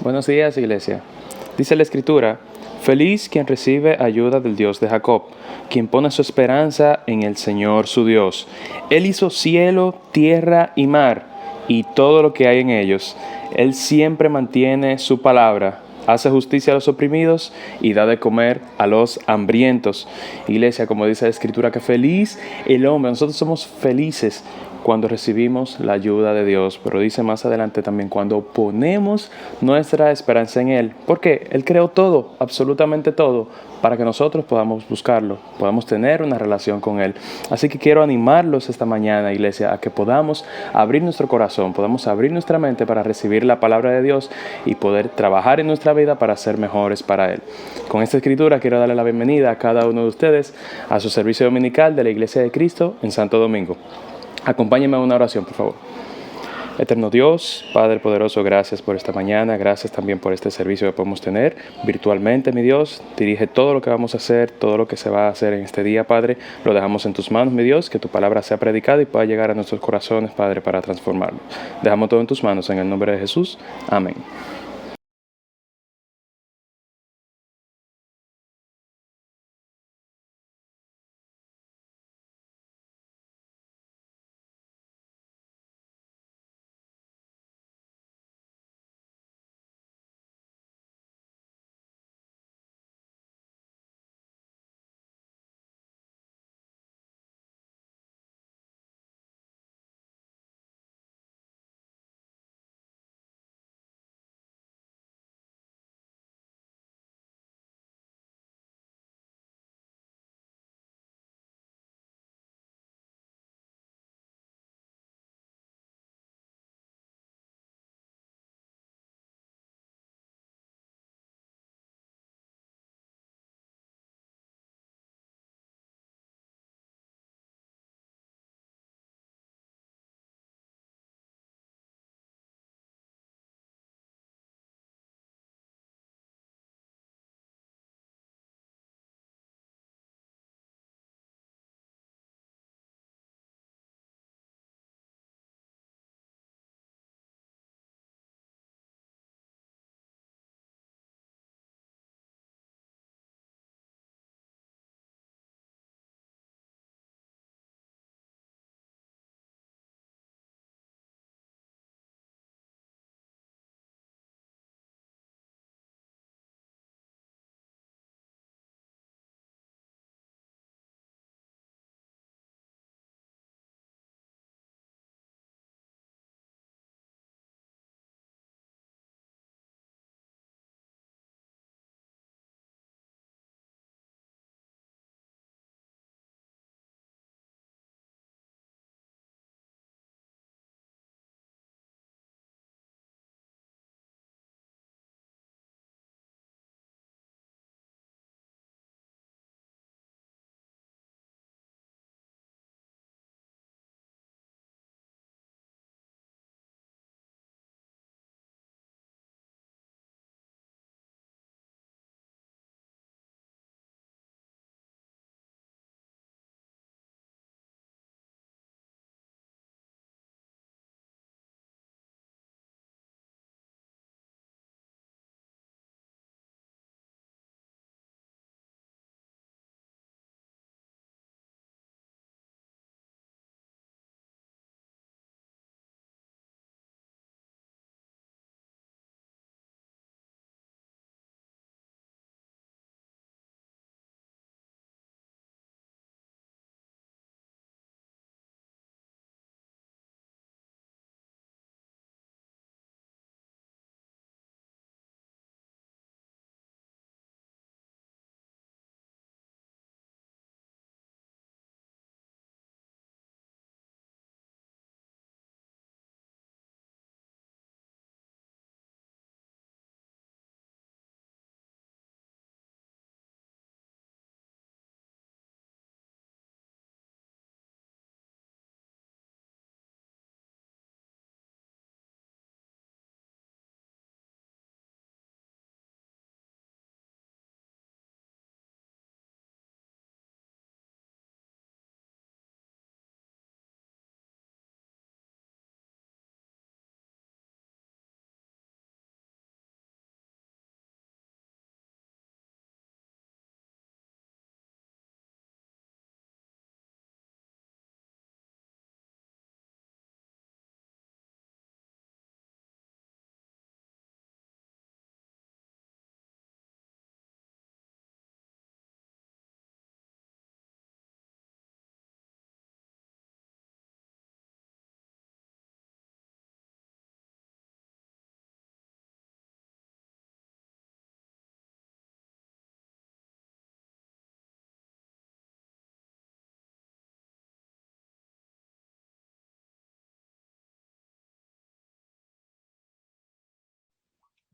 Buenos días, iglesia. Dice la Escritura: feliz quien recibe ayuda del Dios de Jacob, quien pone su esperanza en el Señor su Dios. Él hizo cielo, tierra y mar, y todo lo que hay en ellos. Él siempre mantiene su palabra, hace justicia a los oprimidos y da de comer a los hambrientos. Iglesia, como dice la Escritura, que feliz el hombre. Nosotros somos felices cuando recibimos la ayuda de Dios, pero dice más adelante también cuando ponemos nuestra esperanza en Él, porque Él creó todo, absolutamente todo, para que nosotros podamos buscarlo, podamos tener una relación con Él. Así que quiero animarlos esta mañana, iglesia, a que podamos abrir nuestro corazón, podamos abrir nuestra mente para recibir la palabra de Dios y poder trabajar en nuestra vida para ser mejores para Él. Con esta escritura quiero darle la bienvenida a cada uno de ustedes a su servicio dominical de la Iglesia de Cristo en Santo Domingo. Acompáñenme a una oración, por favor. Eterno Dios, Padre poderoso, gracias por esta mañana, gracias también por este servicio que podemos tener virtualmente, mi Dios. Dirige todo lo que vamos a hacer, todo lo que se va a hacer en este día, Padre. Lo dejamos en tus manos, mi Dios, que tu palabra sea predicada y pueda llegar a nuestros corazones, Padre, para transformarlo. Dejamos todo en tus manos, en el nombre de Jesús. Amén.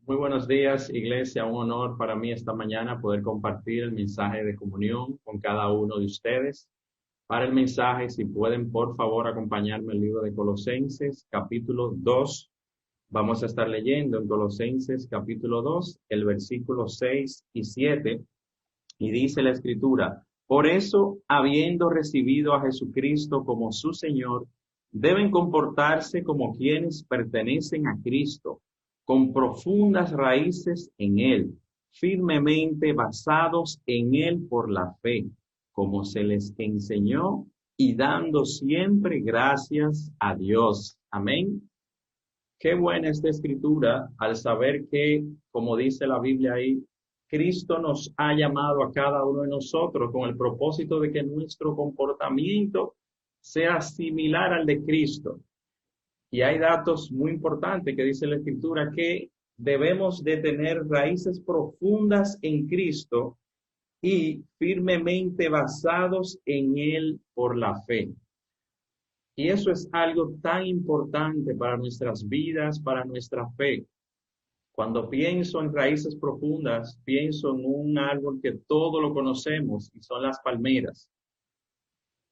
Muy buenos días, iglesia. Un honor para mí esta mañana poder compartir el mensaje de comunión con cada uno de ustedes. Para el mensaje, si pueden, por favor, acompañarme al libro de Colosenses, capítulo 2. Vamos a estar leyendo en Colosenses, capítulo 2, el versículo 6 y 7. Y dice la Escritura: por eso, habiendo recibido a Jesucristo como su Señor, deben comportarse como quienes pertenecen a Cristo, con profundas raíces en Él, firmemente basados en Él por la fe, como se les enseñó, y dando siempre gracias a Dios. Amén. Qué buena esta escritura al saber que, como dice la Biblia ahí, Cristo nos ha llamado a cada uno de nosotros con el propósito de que nuestro comportamiento sea similar al de Cristo. Y hay datos muy importantes que dice la Escritura, que debemos de tener raíces profundas en Cristo y firmemente basados en Él por la fe. Y eso es algo tan importante para nuestras vidas, para nuestra fe. Cuando pienso en raíces profundas, pienso en un árbol que todos lo conocemos y son las palmeras.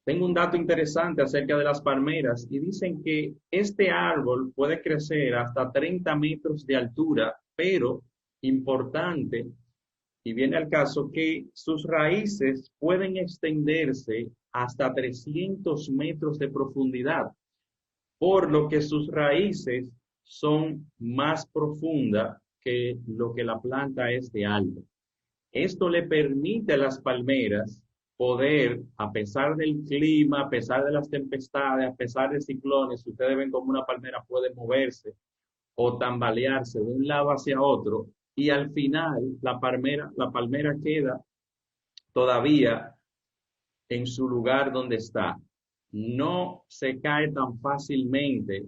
Tengo un dato interesante acerca de las palmeras y dicen que este árbol puede crecer hasta 30 metros de altura, pero importante, y viene al caso, que sus raíces pueden extenderse hasta 300 metros de profundidad, por lo que sus raíces son más profundas que lo que la planta es de alto. Esto le permite a las palmeras poder, a pesar del clima, a pesar de las tempestades, a pesar de ciclones, ustedes ven cómo una palmera puede moverse o tambalearse de un lado hacia otro, y al final la palmera queda todavía en su lugar donde está. No se cae tan fácilmente,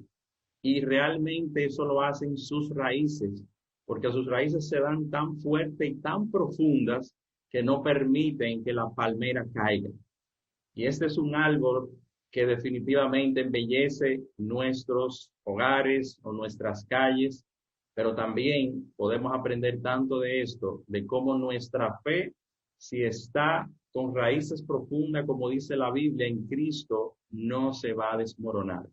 y realmente eso lo hacen sus raíces, porque sus raíces se dan tan fuertes y tan profundas que no permiten que la palmera caiga. Y este es un árbol que definitivamente embellece nuestros hogares o nuestras calles, pero también podemos aprender tanto de esto, de cómo nuestra fe, si está con raíces profundas, como dice la Biblia, en Cristo, no se va a desmoronar.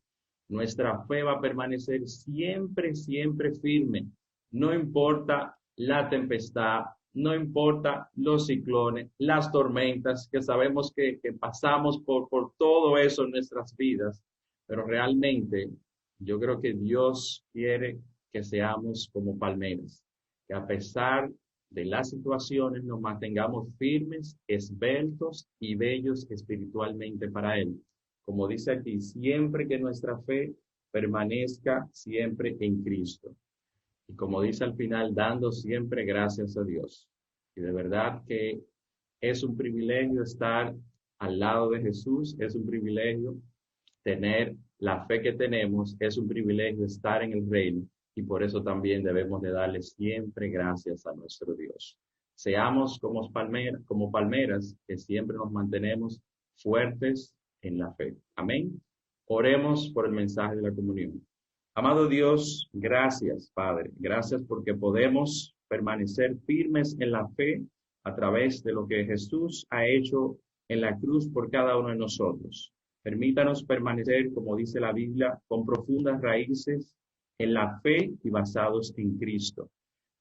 Nuestra fe va a permanecer siempre, siempre firme. No importa la tempestad, no importa los ciclones, las tormentas, que sabemos que pasamos por todo eso en nuestras vidas, pero realmente yo creo que Dios quiere que seamos como palmeras, que a pesar de las situaciones nos mantengamos firmes, esbeltos y bellos espiritualmente para Él. Como dice aquí, siempre que nuestra fe permanezca siempre en Cristo. Y como dice al final, dando siempre gracias a Dios. Y de verdad que es un privilegio estar al lado de Jesús, es un privilegio tener la fe que tenemos, es un privilegio estar en el reino, y por eso también debemos de darle siempre gracias a nuestro Dios. Seamos como palmeras que siempre nos mantenemos fuertes en la fe. Amén. Oremos por el mensaje de la comunión. Amado Dios, gracias, Padre. Gracias porque podemos permanecer firmes en la fe a través de lo que Jesús ha hecho en la cruz por cada uno de nosotros. Permítanos permanecer, como dice la Biblia, con profundas raíces en la fe y basados en Cristo.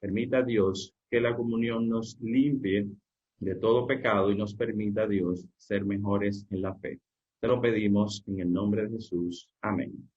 Permita, Dios, que la comunión nos limpie de todo pecado y nos permita, Dios, ser mejores en la fe. Te lo pedimos en el nombre de Jesús. Amén.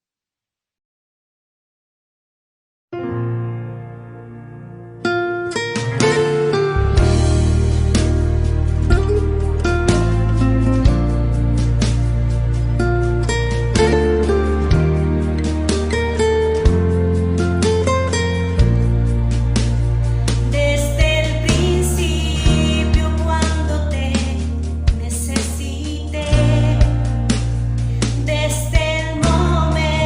Desde el momento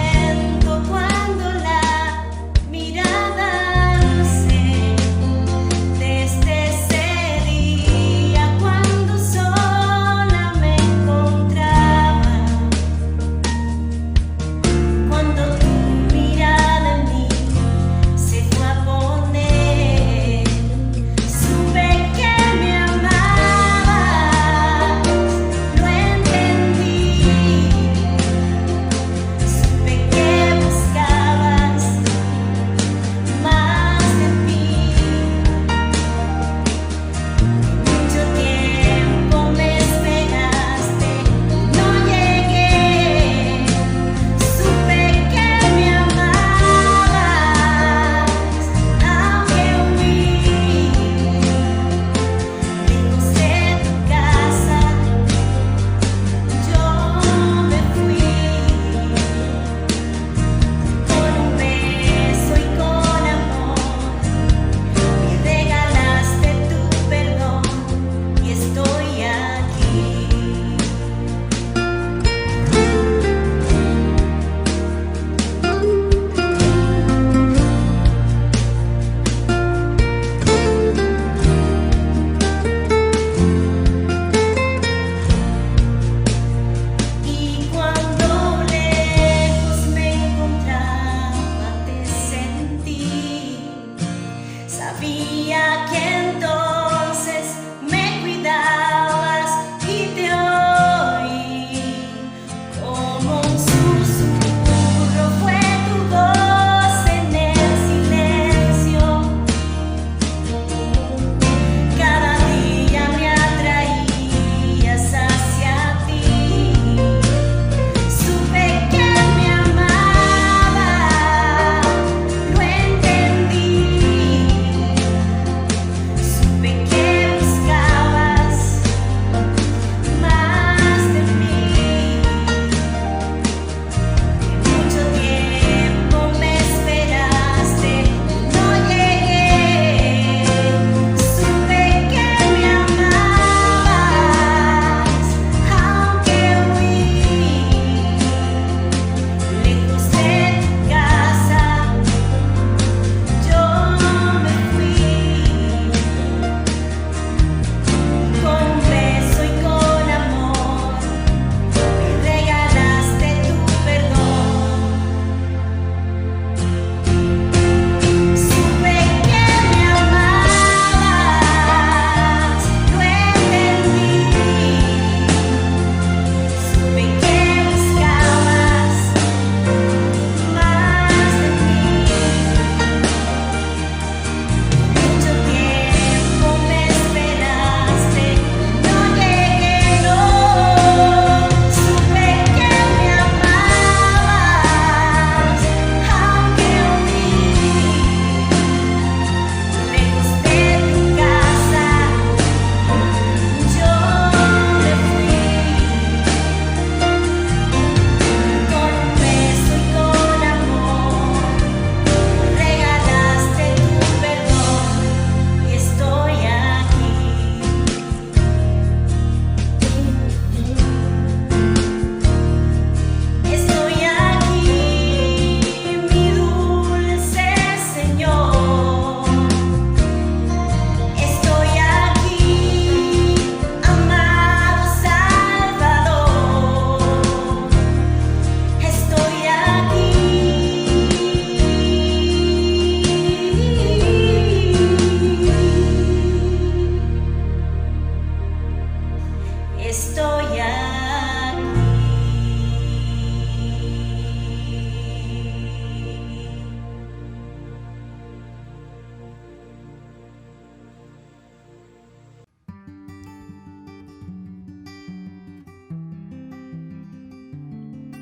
estoy aquí.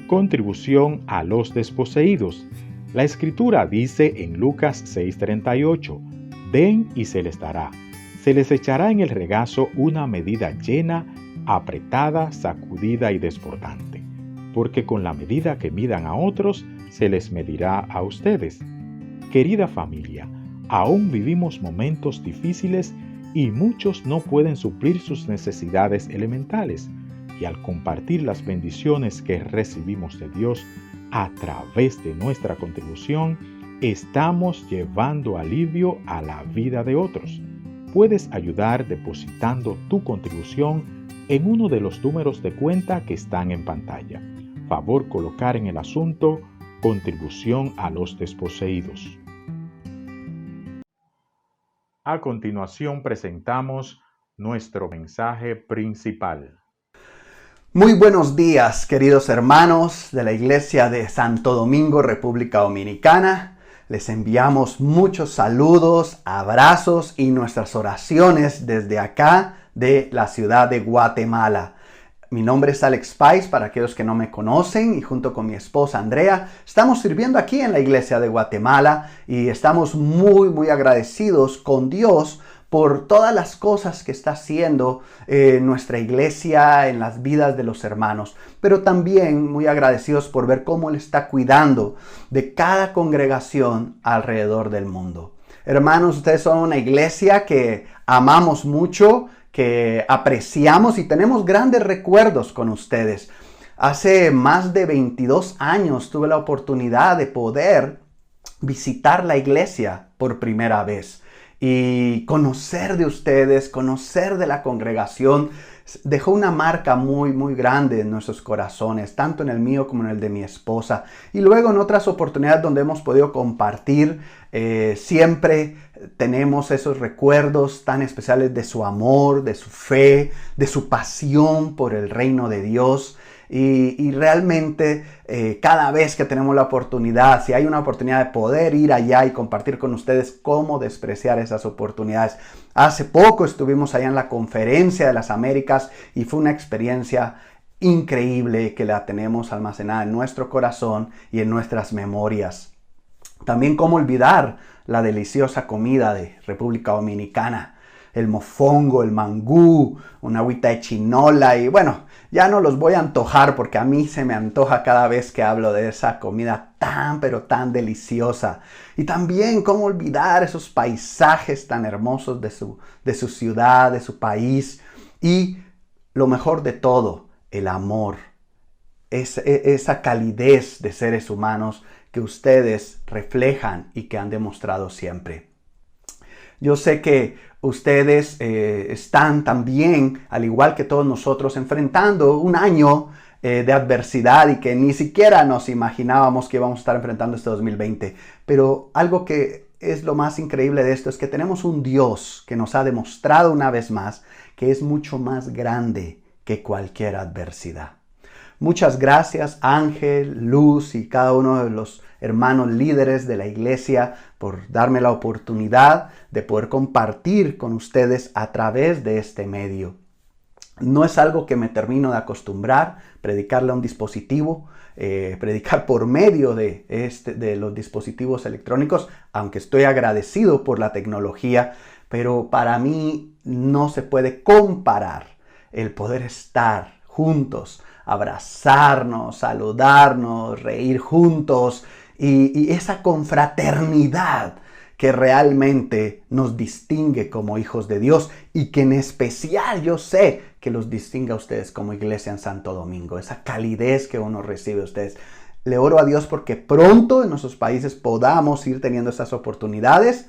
Contribución a los desposeídos. La Escritura dice en Lucas 6:38, den y se les dará. Se les echará en el regazo una medida llena, apretada, sacudida y desbordante, porque con la medida que midan a otros, se les medirá a ustedes. Querida familia, aún vivimos momentos difíciles y muchos no pueden suplir sus necesidades elementales. Y al compartir las bendiciones que recibimos de Dios a través de nuestra contribución, estamos llevando alivio a la vida de otros. Puedes ayudar depositando tu contribución en uno de los números de cuenta que están en pantalla. Favor colocar en el asunto contribución a los desposeídos. A continuación presentamos nuestro mensaje principal. Muy buenos días, queridos hermanos de la Iglesia de Santo Domingo, República Dominicana. Les enviamos muchos saludos, abrazos y nuestras oraciones desde acá de la ciudad de Guatemala. Mi nombre es Alex Pais, para aquellos que no me conocen, y junto con mi esposa Andrea estamos sirviendo aquí en la Iglesia de Guatemala y estamos muy agradecidos con Dios por todas las cosas que está haciendo nuestra iglesia en las vidas de los hermanos, pero también muy agradecidos por ver cómo Él está cuidando de cada congregación alrededor del mundo. Hermanos, ustedes son una iglesia que amamos mucho, que apreciamos y tenemos grandes recuerdos con ustedes. Hace más de 22 años tuve la oportunidad de poder visitar la iglesia por primera vez. Y conocer de ustedes, conocer de la congregación, dejó una marca muy grande en nuestros corazones, tanto en el mío como en el de mi esposa. Y luego en otras oportunidades donde hemos podido compartir, siempre tenemos esos recuerdos tan especiales de su amor, de su fe, de su pasión por el reino de Dios. Y realmente cada vez que tenemos la oportunidad, si hay una oportunidad de poder ir allá y compartir con ustedes, cómo despreciar esas oportunidades. Hace poco estuvimos allá en la Conferencia de las Américas y fue una experiencia increíble que la tenemos almacenada en nuestro corazón y en nuestras memorias. También cómo olvidar la deliciosa comida de República Dominicana. El mofongo, el mangú, una agüita de chinola y bueno, ya no los voy a antojar porque a mí se me antoja cada vez que hablo de esa comida pero tan deliciosa. Y también cómo olvidar esos paisajes tan hermosos de su ciudad, de su país. Y lo mejor de todo, el amor. Esa calidez de seres humanos que ustedes reflejan y que han demostrado siempre. Yo sé que ustedes están también, al igual que todos nosotros, enfrentando un año de adversidad y que ni siquiera nos imaginábamos que íbamos a estar enfrentando este 2020. Pero algo que es lo más increíble de esto es que tenemos un Dios que nos ha demostrado una vez más que es mucho más grande que cualquier adversidad. Muchas gracias, Ángel, Luz y cada uno de los hermanos líderes de la iglesia por darme la oportunidad de poder compartir con ustedes a través de este medio. No es algo que me termino de acostumbrar, predicarle a un dispositivo, predicar por medio de los dispositivos electrónicos, aunque estoy agradecido por la tecnología, pero para mí no se puede comparar el poder estar juntos, abrazarnos, saludarnos, reír juntos y esa confraternidad que realmente nos distingue como hijos de Dios y que en especial yo sé que los distingue a ustedes como iglesia en Santo Domingo. Esa calidez que uno recibe de ustedes. Le oro a Dios porque pronto en nuestros países podamos ir teniendo esas oportunidades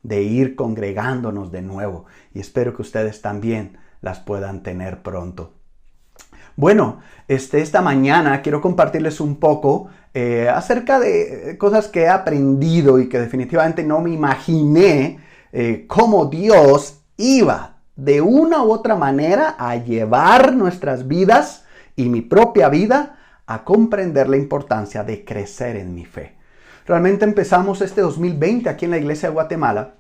de ir congregándonos de nuevo. Y espero que ustedes también las puedan tener pronto. Bueno, esta mañana quiero compartirles un poco acerca de cosas que he aprendido y que definitivamente no me imaginé cómo Dios iba de una u otra manera a llevar nuestras vidas y mi propia vida a comprender la importancia de crecer en mi fe. Realmente empezamos este 2020 aquí en la Iglesia de Guatemala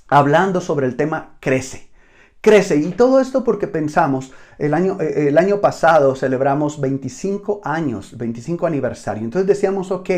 hablando sobre el tema crece. Crece, y todo esto porque pensamos, el año pasado celebramos 25 años, 25 aniversario. Entonces decíamos, ok,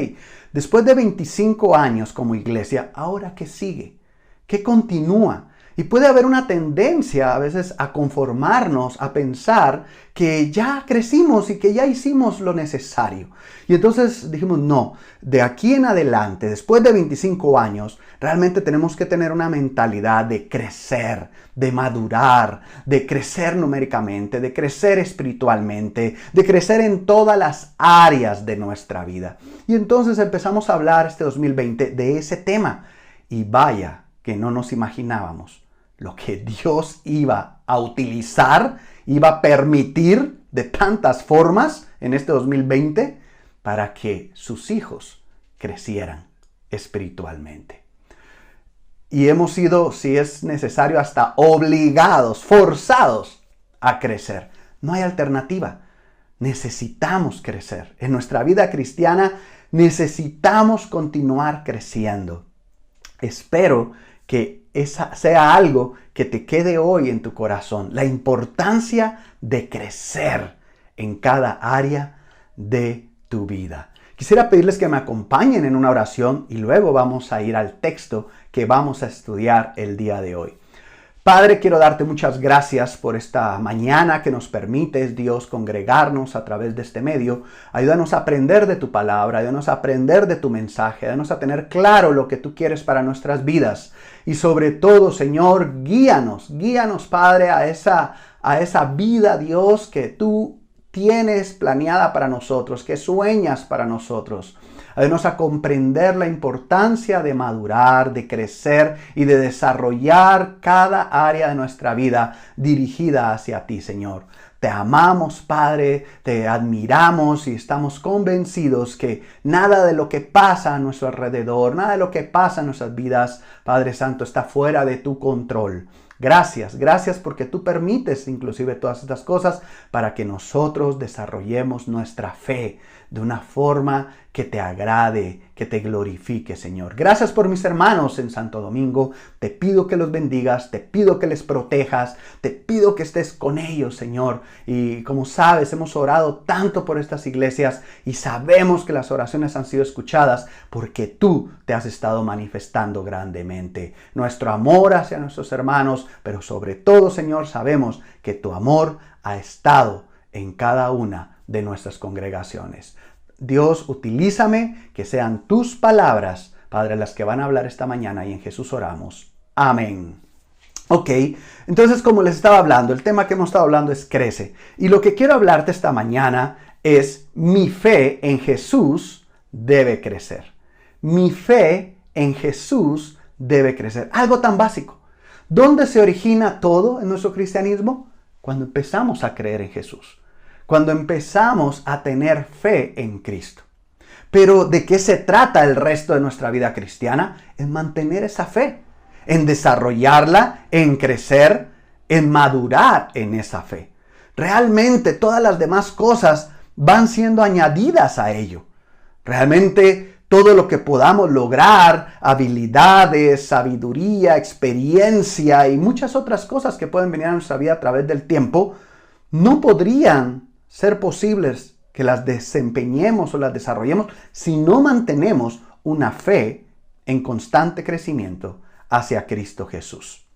después de 25 años como iglesia, ¿ahora qué sigue? ¿Qué continúa? Y puede haber una tendencia a veces a conformarnos, a pensar que ya crecimos y que ya hicimos lo necesario. Y entonces dijimos, no, de aquí en adelante, después de 25 años, realmente tenemos que tener una mentalidad de crecer, de madurar, de crecer numéricamente, de crecer espiritualmente, de crecer en todas las áreas de nuestra vida. Y entonces empezamos a hablar este 2020 de ese tema. Y vaya que no nos imaginábamos lo que Dios iba a utilizar, iba a permitir de tantas formas en este 2020 para que sus hijos crecieran espiritualmente. Y hemos sido, si es necesario, hasta obligados, forzados a crecer. No hay alternativa. Necesitamos crecer. En nuestra vida cristiana necesitamos continuar creciendo. Espero que esa sea algo que te quede hoy en tu corazón. La importancia de crecer en cada área de tu vida. Quisiera pedirles que me acompañen en una oración y luego vamos a ir al texto que vamos a estudiar el día de hoy. Padre, quiero darte muchas gracias por esta mañana que nos permites, Dios, congregarnos a través de este medio. Ayúdanos a aprender de tu palabra, ayúdanos a aprender de tu mensaje, ayúdanos a tener claro lo que tú quieres para nuestras vidas. Y sobre todo, Señor, guíanos, Padre, a esa vida, Dios, que tú tienes planeada para nosotros, que sueñas para nosotros. Ayúdanos a comprender la importancia de madurar, de crecer y de desarrollar cada área de nuestra vida dirigida hacia ti, Señor. Te amamos, Padre, te admiramos y estamos convencidos que nada de lo que pasa a nuestro alrededor, nada de lo que pasa en nuestras vidas, Padre Santo, está fuera de tu control. Gracias porque tú permites inclusive todas estas cosas para que nosotros desarrollemos nuestra fe de una forma que te agrade, que te glorifique, Señor. Gracias por mis hermanos en Santo Domingo. Te pido que los bendigas, te pido que les protejas, te pido que estés con ellos, Señor. Y como sabes, hemos orado tanto por estas iglesias y sabemos que las oraciones han sido escuchadas porque tú te has estado manifestando grandemente. Nuestro amor hacia nuestros hermanos, pero sobre todo, Señor, sabemos que tu amor ha estado en cada una de nuestras congregaciones. Dios, utilízame, que sean tus palabras, Padre, las que van a hablar esta mañana, y en Jesús oramos. Amén. Ok, entonces como les estaba hablando, el tema que hemos estado hablando es crece. Y lo que quiero hablarte esta mañana es mi fe en Jesús debe crecer. Mi fe en Jesús debe crecer. Algo tan básico. ¿Dónde se origina todo en nuestro cristianismo? Cuando empezamos a creer en Jesús. Cuando empezamos a tener fe en Cristo. Pero ¿de qué se trata el resto de nuestra vida cristiana? En mantener esa fe, en desarrollarla, en crecer, en madurar en esa fe. Realmente todas las demás cosas van siendo añadidas a ello. Realmente todo lo que podamos lograr, habilidades, sabiduría, experiencia y muchas otras cosas que pueden venir a nuestra vida a través del tiempo, no podrían ser posibles que las desempeñemos o las desarrollemos si no mantenemos una fe en constante crecimiento hacia Cristo Jesús.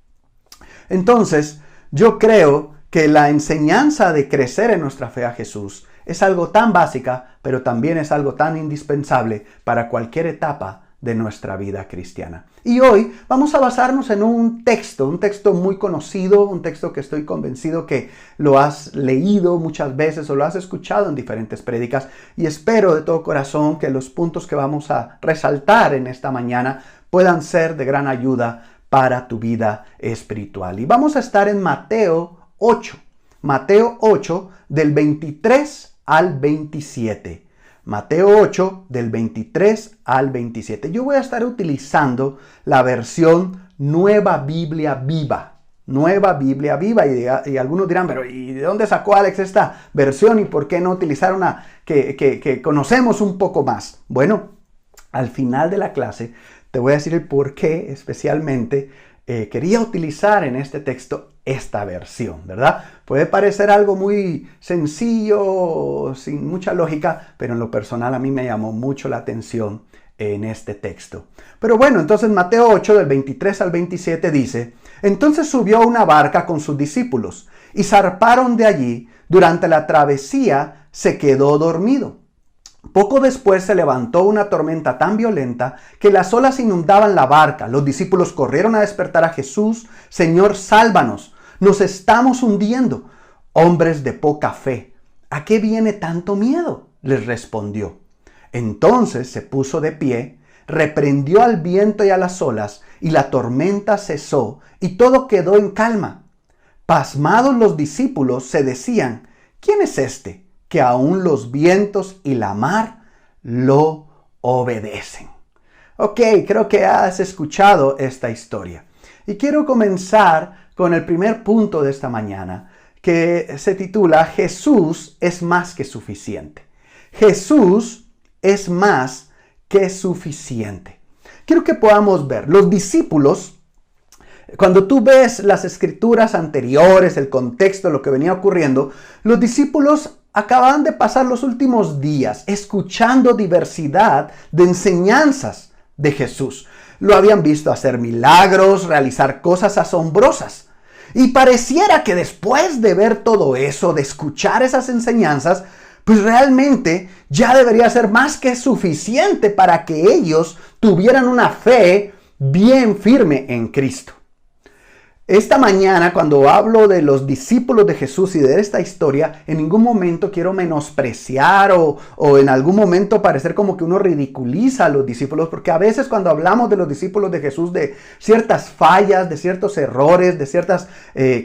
Entonces, yo creo que la enseñanza de crecer en nuestra fe a Jesús es algo tan básica, pero también es algo tan indispensable para cualquier etapa de nuestra vida cristiana. Y hoy vamos a basarnos en un texto muy conocido, un texto que estoy convencido que lo has leído muchas veces o lo has escuchado en diferentes prédicas, y espero de todo corazón que los puntos que vamos a resaltar en esta mañana puedan ser de gran ayuda para tu vida espiritual. Y vamos a estar en Mateo 8 del 23 al 27. Mateo 8, del 23 al 27. Yo voy a estar utilizando la versión Nueva Biblia Viva. Nueva Biblia Viva. Y algunos dirán, pero ¿y de dónde sacó Alex esta versión? ¿Y por qué no utilizar una que conocemos un poco más? Bueno, al final de la clase te voy a decir el por qué especialmente quería utilizar en este texto esta versión, ¿verdad? Puede parecer algo muy sencillo, sin mucha lógica, pero en lo personal a mí me llamó mucho la atención en este texto. Pero bueno, entonces Mateo 8, del 23 al 27 dice: entonces subió a una barca con sus discípulos y zarparon de allí. Durante la travesía se quedó dormido. Poco después se levantó una tormenta tan violenta que las olas inundaban la barca. Los discípulos corrieron a despertar a Jesús. Señor, sálvanos, nos estamos hundiendo. Hombres de poca fe, ¿a qué viene tanto miedo?, les respondió. Entonces se puso de pie, reprendió al viento y a las olas, y la tormenta cesó, y todo quedó en calma. Pasmados los discípulos se decían: ¿quién es este que aún los vientos y la mar lo obedecen? Ok, creo que has escuchado esta historia. Y quiero comenzar con el primer punto de esta mañana, que se titula Jesús es más que suficiente. Jesús es más que suficiente. Quiero que podamos ver, los discípulos, cuando tú ves las escrituras anteriores, el contexto, lo que venía ocurriendo, los discípulos acababan de pasar los últimos días escuchando diversidad de enseñanzas de Jesús. Lo habían visto hacer milagros, realizar cosas asombrosas. Y pareciera que después de ver todo eso, de escuchar esas enseñanzas, pues realmente ya debería ser más que suficiente para que ellos tuvieran una fe bien firme en Cristo. Esta mañana, cuando hablo de los discípulos de Jesús y de esta historia, en ningún momento quiero menospreciar o en algún momento parecer como que uno ridiculiza a los discípulos, porque a veces cuando hablamos de los discípulos de Jesús, de ciertas fallas, de ciertos errores, de ciertas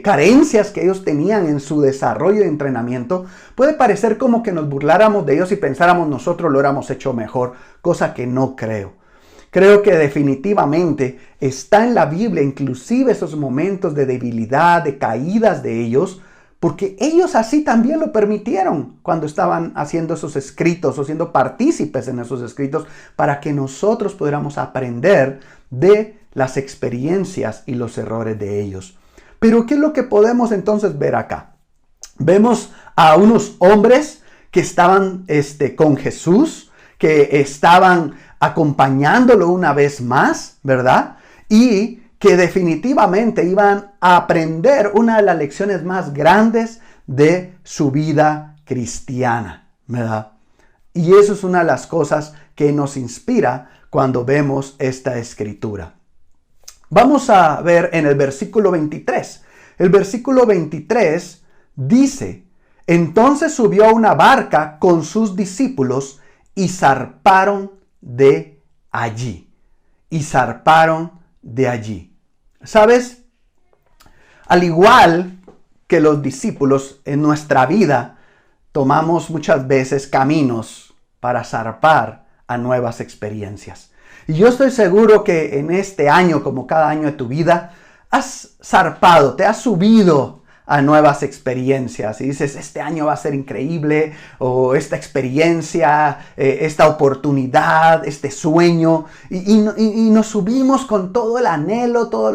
carencias que ellos tenían en su desarrollo y entrenamiento, puede parecer como que nos burláramos de ellos y pensáramos nosotros lo hubiéramos hecho mejor, cosa que no creo. Creo que definitivamente está en la Biblia inclusive esos momentos de debilidad, de caídas de ellos, porque ellos así también lo permitieron cuando estaban haciendo esos escritos o siendo partícipes en esos escritos para que nosotros pudiéramos aprender de las experiencias y los errores de ellos. Pero ¿qué es lo que podemos entonces ver acá? Vemos a unos hombres que estaban con Jesús, que estaban acompañándolo una vez más, ¿verdad? Y que definitivamente iban a aprender una de las lecciones más grandes de su vida cristiana, ¿verdad? Y eso es una de las cosas que nos inspira cuando vemos esta escritura. Vamos a ver en el versículo 23. El versículo 23 dice: entonces subió a una barca con sus discípulos y zarparon de allí. Y zarparon de allí. ¿Sabes? Al igual que los discípulos, en nuestra vida tomamos muchas veces caminos para zarpar a nuevas experiencias. Y yo estoy seguro que en este año, como cada año de tu vida, has zarpado, te has subido a nuevas experiencias y dices: este año va a ser increíble, o esta experiencia, esta oportunidad, este sueño, y nos subimos con todo el anhelo, todos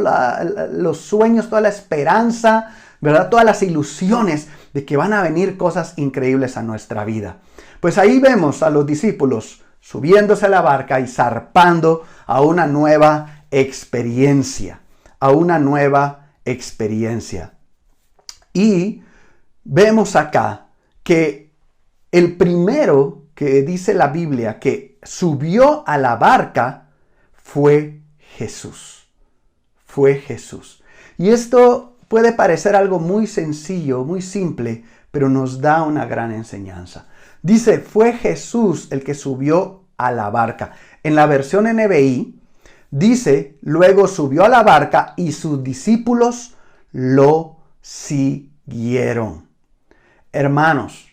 los sueños, toda la esperanza, ¿verdad? Todas las ilusiones de que van a venir cosas increíbles a nuestra vida. Pues ahí vemos a los discípulos subiéndose a la barca y zarpando a una nueva experiencia, a una nueva experiencia. Y vemos acá que el primero que dice la Biblia que subió a la barca fue Jesús. Fue Jesús. Y esto puede parecer algo muy sencillo, muy simple, pero nos da una gran enseñanza. Dice: fue Jesús el que subió a la barca. En la versión NBI dice: luego subió a la barca y sus discípulos lo siguieron. Hermanos,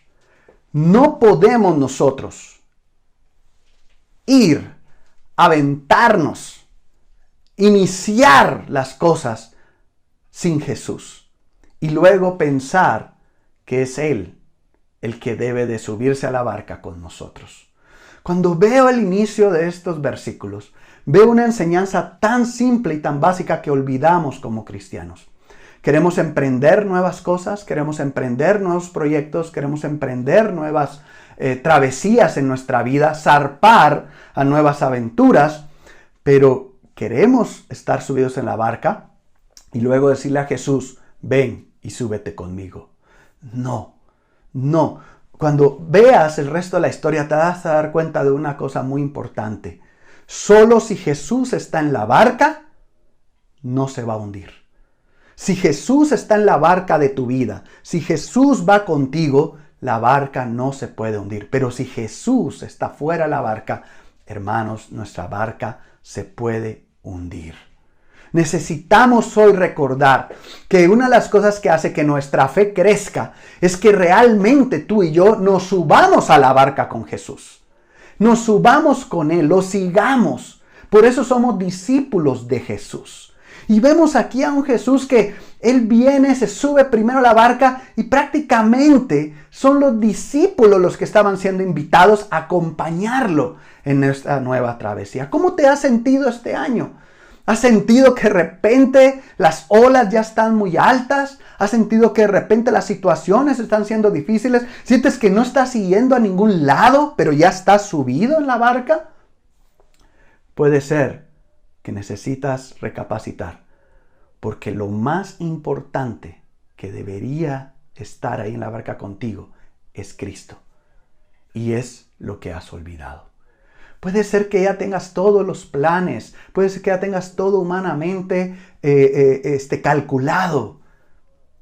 no podemos nosotros ir, aventarnos, iniciar las cosas sin Jesús y luego pensar que es Él el que debe de subirse a la barca con nosotros. Cuando veo el inicio de estos versículos, veo una enseñanza tan simple y tan básica que olvidamos como cristianos. Queremos emprender nuevas cosas, queremos emprender nuevos proyectos, queremos emprender nuevas travesías en nuestra vida, zarpar a nuevas aventuras, pero queremos estar subidos en la barca y luego decirle a Jesús, ven y súbete conmigo. No. Cuando veas el resto de la historia te vas a dar cuenta de una cosa muy importante. Solo si Jesús está en la barca, no se va a hundir. Si Jesús está en la barca de tu vida, si Jesús va contigo, la barca no se puede hundir. Pero si Jesús está fuera de la barca, hermanos, nuestra barca se puede hundir. Necesitamos hoy recordar que una de las cosas que hace que nuestra fe crezca es que realmente tú y yo nos subamos a la barca con Jesús. Nos subamos con Él, lo sigamos. Por eso somos discípulos de Jesús. Y vemos aquí a un Jesús que Él viene, se sube primero a la barca y prácticamente son los discípulos los que estaban siendo invitados a acompañarlo en esta nueva travesía. ¿Cómo te has sentido este año? ¿Has sentido que de repente las olas ya están muy altas? ¿Has sentido que de repente las situaciones están siendo difíciles? ¿Sientes que no estás siguiendo a ningún lado, pero ya estás subido en la barca? Puede ser que necesitas recapacitar, porque lo más importante que debería estar ahí en la barca contigo es Cristo. Y es lo que has olvidado. Puede ser que ya tengas todos los planes, puede ser que ya tengas todo humanamente calculado,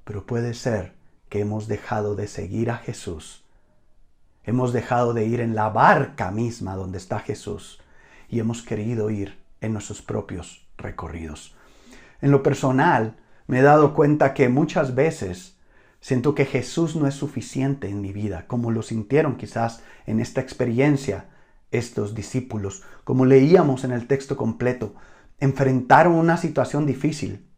pero puede ser que hemos dejado de seguir a Jesús. Hemos dejado de ir en la barca misma donde está Jesús y hemos querido ir en nuestros propios recorridos. En lo personal, me he dado cuenta que muchas veces siento que Jesús no es suficiente en mi vida, como lo sintieron quizás en esta experiencia estos discípulos. Como leíamos en el texto completo, enfrentaron una situación difícil,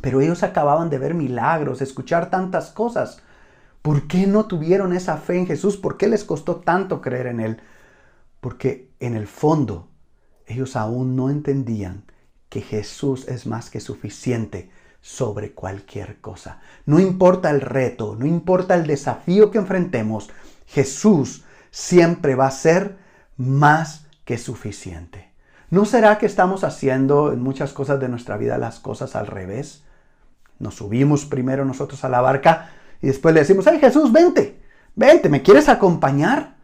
pero ellos acababan de ver milagros, de escuchar tantas cosas. ¿Por qué no tuvieron esa fe en Jesús? ¿Por qué les costó tanto creer en Él? Porque en el fondo ellos aún no entendían que Jesús es más que suficiente sobre cualquier cosa. No importa el reto, no importa el desafío que enfrentemos, Jesús siempre va a ser más que suficiente. ¿No será que estamos haciendo en muchas cosas de nuestra vida las cosas al revés? Nos subimos primero nosotros a la barca y después le decimos, ¡ay Jesús, vente! ¿Me quieres acompañar?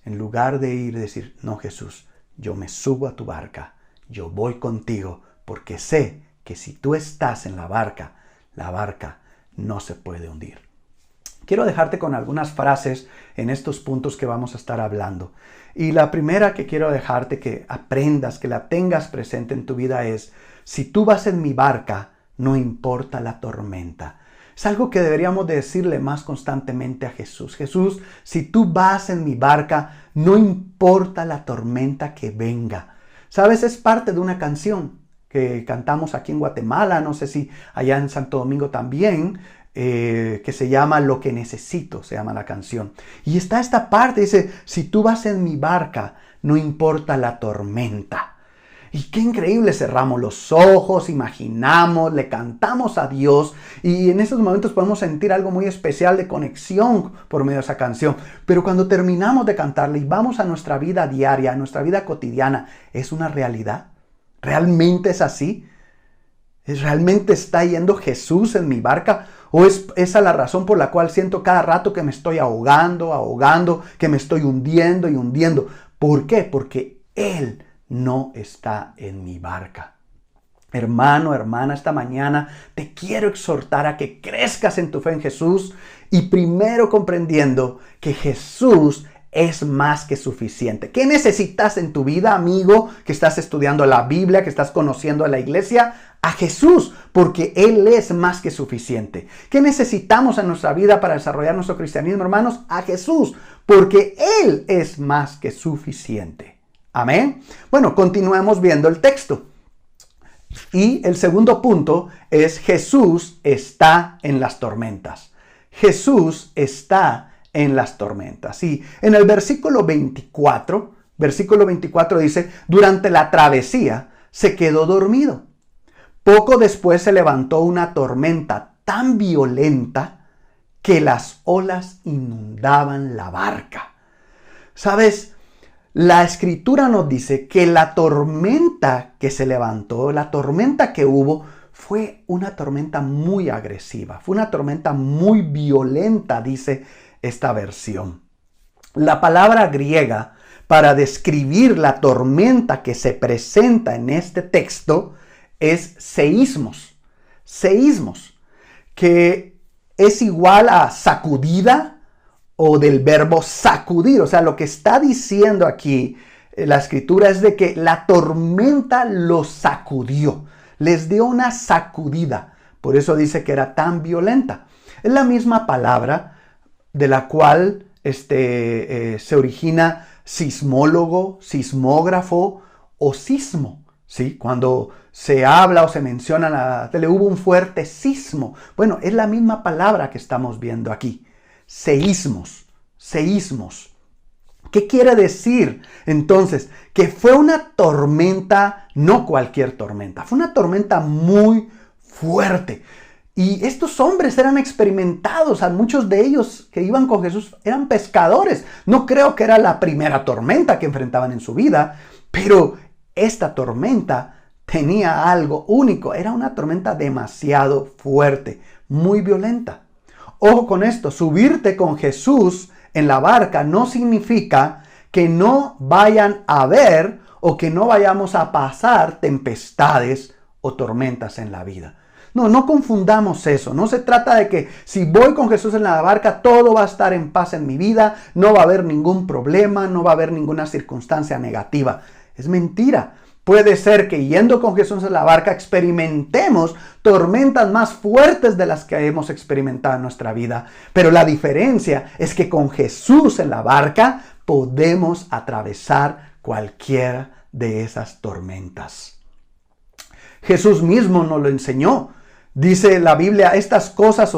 En lugar de ir y decir, no Jesús, yo me subo a tu barca, yo voy contigo, porque sé que si tú estás en la barca no se puede hundir. Quiero dejarte con algunas frases en estos puntos que vamos a estar hablando. Y la primera que quiero dejarte que aprendas, que la tengas presente en tu vida es, si tú vas en mi barca, no importa la tormenta. Es algo que deberíamos de decirle más constantemente a Jesús. Jesús, si tú vas en mi barca, no importa la tormenta que venga. ¿Sabes? Es parte de una canción que cantamos aquí en Guatemala, no sé si allá en Santo Domingo también, que se llama Lo que necesito, se llama la canción. Y está esta parte, dice, si tú vas en mi barca, no importa la tormenta. Y qué increíble, cerramos los ojos, imaginamos, le cantamos a Dios y en esos momentos podemos sentir algo muy especial de conexión por medio de esa canción. Pero cuando terminamos de cantarle y vamos a nuestra vida diaria, a nuestra vida cotidiana, ¿es una realidad? ¿Realmente es así? ¿Realmente está yendo Jesús en mi barca? ¿O es esa la razón por la cual siento cada rato que me estoy ahogando, que me estoy hundiendo y hundiendo? ¿Por qué? Porque Él no está en mi barca. Hermano, hermana, esta mañana te quiero exhortar a que crezcas en tu fe en Jesús y primero comprendiendo que Jesús es más que suficiente. ¿Qué necesitas en tu vida, amigo, que estás estudiando la Biblia, que estás conociendo a la iglesia? A Jesús, porque Él es más que suficiente. ¿Qué necesitamos en nuestra vida para desarrollar nuestro cristianismo, hermanos? A Jesús, porque Él es más que suficiente. Amén. Bueno, continuemos viendo el texto. Y el segundo punto es Jesús está en las tormentas. Jesús está en las tormentas. Y en el versículo 24 dice, durante la travesía se quedó dormido. Poco después se levantó una tormenta tan violenta que las olas inundaban la barca. ¿Sabes? La escritura nos dice que la tormenta que se levantó, la tormenta que hubo, fue una tormenta muy agresiva, fue una tormenta muy violenta, dice esta versión. La palabra griega para describir la tormenta que se presenta en este texto es seísmos. Seísmos, que es igual a sacudida, o del verbo sacudir. O sea, lo que está diciendo aquí la escritura es de que la tormenta los sacudió, les dio una sacudida. Por eso dice que era tan violenta. Es la misma palabra de la cual se origina sismólogo, sismógrafo o sismo. ¿Sí? Cuando se habla o se menciona hubo un fuerte sismo. Bueno, es la misma palabra que estamos viendo aquí. Seísmos, seísmos. ¿Qué quiere decir? Entonces, que fue una tormenta, no cualquier tormenta, fue una tormenta muy fuerte. Y estos hombres eran experimentados, muchos de ellos que iban con Jesús eran pescadores. No creo que era la primera tormenta que enfrentaban en su vida, pero esta tormenta tenía algo único, era una tormenta demasiado fuerte, muy violenta. Ojo con esto, subirte con Jesús en la barca no significa que no vayan a haber o que no vayamos a pasar tempestades o tormentas en la vida. No confundamos eso. No se trata de que si voy con Jesús en la barca, todo va a estar en paz en mi vida, no va a haber ningún problema, no va a haber ninguna circunstancia negativa. Es mentira. Puede ser que yendo con Jesús en la barca experimentemos tormentas más fuertes de las que hemos experimentado en nuestra vida. Pero la diferencia es que con Jesús en la barca podemos atravesar cualquiera de esas tormentas. Jesús mismo nos lo enseñó. Dice la Biblia, estas cosas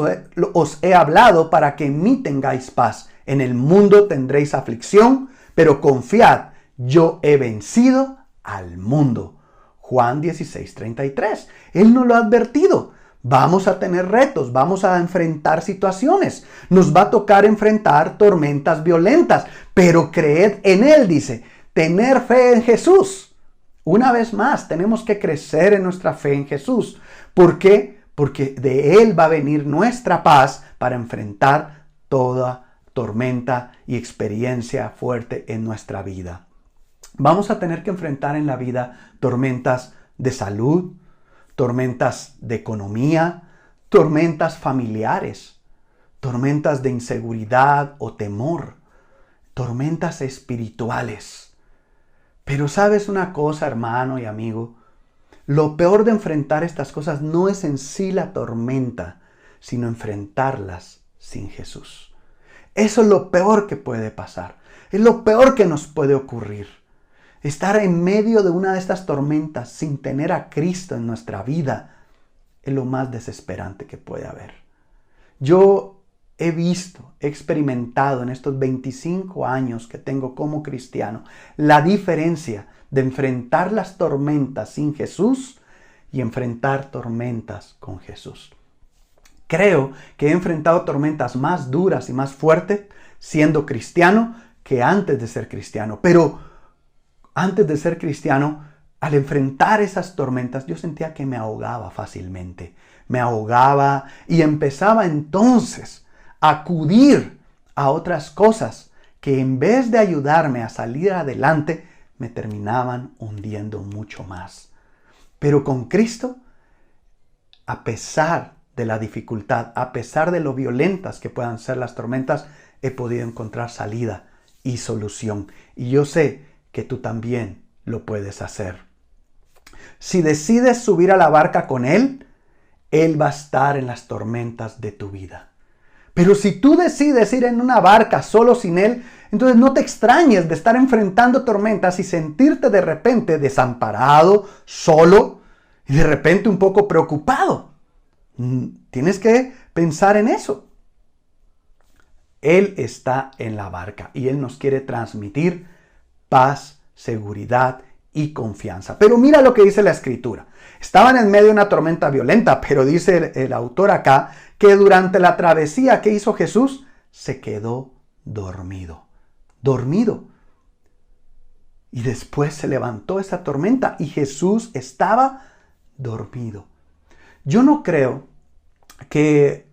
os he hablado para que en mí tengáis paz. En el mundo tendréis aflicción, pero confiad, yo he vencido al mundo. Juan 16:33. Él nos lo ha advertido. Vamos a tener retos, vamos a enfrentar situaciones. Nos va a tocar enfrentar tormentas violentas, pero creed en Él, dice. Tener fe en Jesús. Una vez más, tenemos que crecer en nuestra fe en Jesús. ¿Por qué? Porque de Él va a venir nuestra paz para enfrentar toda tormenta y experiencia fuerte en nuestra vida. Vamos a tener que enfrentar en la vida tormentas de salud, tormentas de economía, tormentas familiares, tormentas de inseguridad o temor, tormentas espirituales. Pero ¿sabes una cosa, hermano y amigo? Lo peor de enfrentar estas cosas no es en sí la tormenta, sino enfrentarlas sin Jesús. Eso es lo peor que puede pasar. Es lo peor que nos puede ocurrir. Estar en medio de una de estas tormentas sin tener a Cristo en nuestra vida es lo más desesperante que puede haber. Yo he experimentado en estos 25 años que tengo como cristiano, la diferencia de enfrentar las tormentas sin Jesús y enfrentar tormentas con Jesús. Creo que he enfrentado tormentas más duras y más fuertes siendo cristiano que antes de ser cristiano. Pero antes de ser cristiano, al enfrentar esas tormentas, yo sentía que me ahogaba fácilmente. Me ahogaba y empezaba entonces a acudir a otras cosas que en vez de ayudarme a salir adelante, me terminaban hundiendo mucho más. Pero con Cristo, a pesar de la dificultad, a pesar de lo violentas que puedan ser las tormentas, he podido encontrar salida y solución. Y yo sé que tú también lo puedes hacer. Si decides subir a la barca con Él, Él va a estar en las tormentas de tu vida. Pero si tú decides ir en una barca solo sin Él, entonces no te extrañes de estar enfrentando tormentas y sentirte de repente desamparado, solo. y de repente un poco preocupado. Tienes que pensar en eso. Él está en la barca y Él nos quiere transmitir paz, seguridad y confianza. Pero mira lo que dice la Escritura. Estaban en medio de una tormenta violenta, pero dice el autor acá que durante la travesía que hizo Jesús, se quedó dormido. Dormido. Y después se levantó esa tormenta y Jesús estaba dormido. Yo no creo que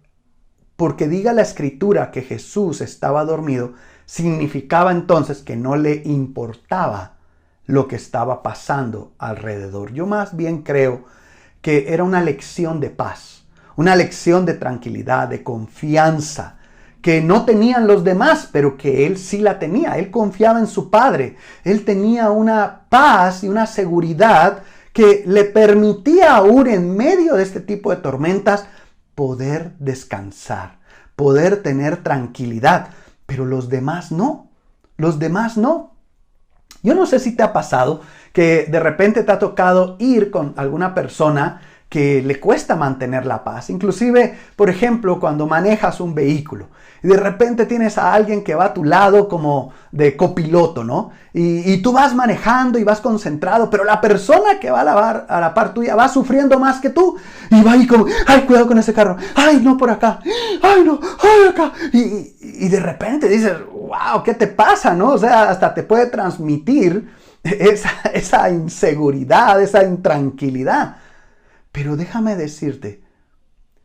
porque diga la Escritura que Jesús estaba dormido, significaba entonces que no le importaba lo que estaba pasando alrededor. Yo más bien creo que era una lección de paz, una lección de tranquilidad, de confianza, que no tenían los demás, pero que él sí la tenía. Él confiaba en su Padre. Él tenía una paz y una seguridad que le permitía aún en medio de este tipo de tormentas poder descansar, poder tener tranquilidad. Pero los demás no. Los demás no. Yo no sé si te ha pasado que de repente te ha tocado ir con alguna persona que le cuesta mantener la paz. Inclusive, por ejemplo, cuando manejas un vehículo y de repente tienes a alguien que va a tu lado como de copiloto, ¿no? Y tú vas manejando y vas concentrado, pero la persona que va a la par tuya va sufriendo más que tú y va ahí como, ay, cuidado con ese carro, ay, no por acá, ay, no, ay, acá. Y de repente dices, wow, ¿qué te pasa, no? O sea, hasta te puede transmitir esa inseguridad, esa intranquilidad. Pero déjame decirte,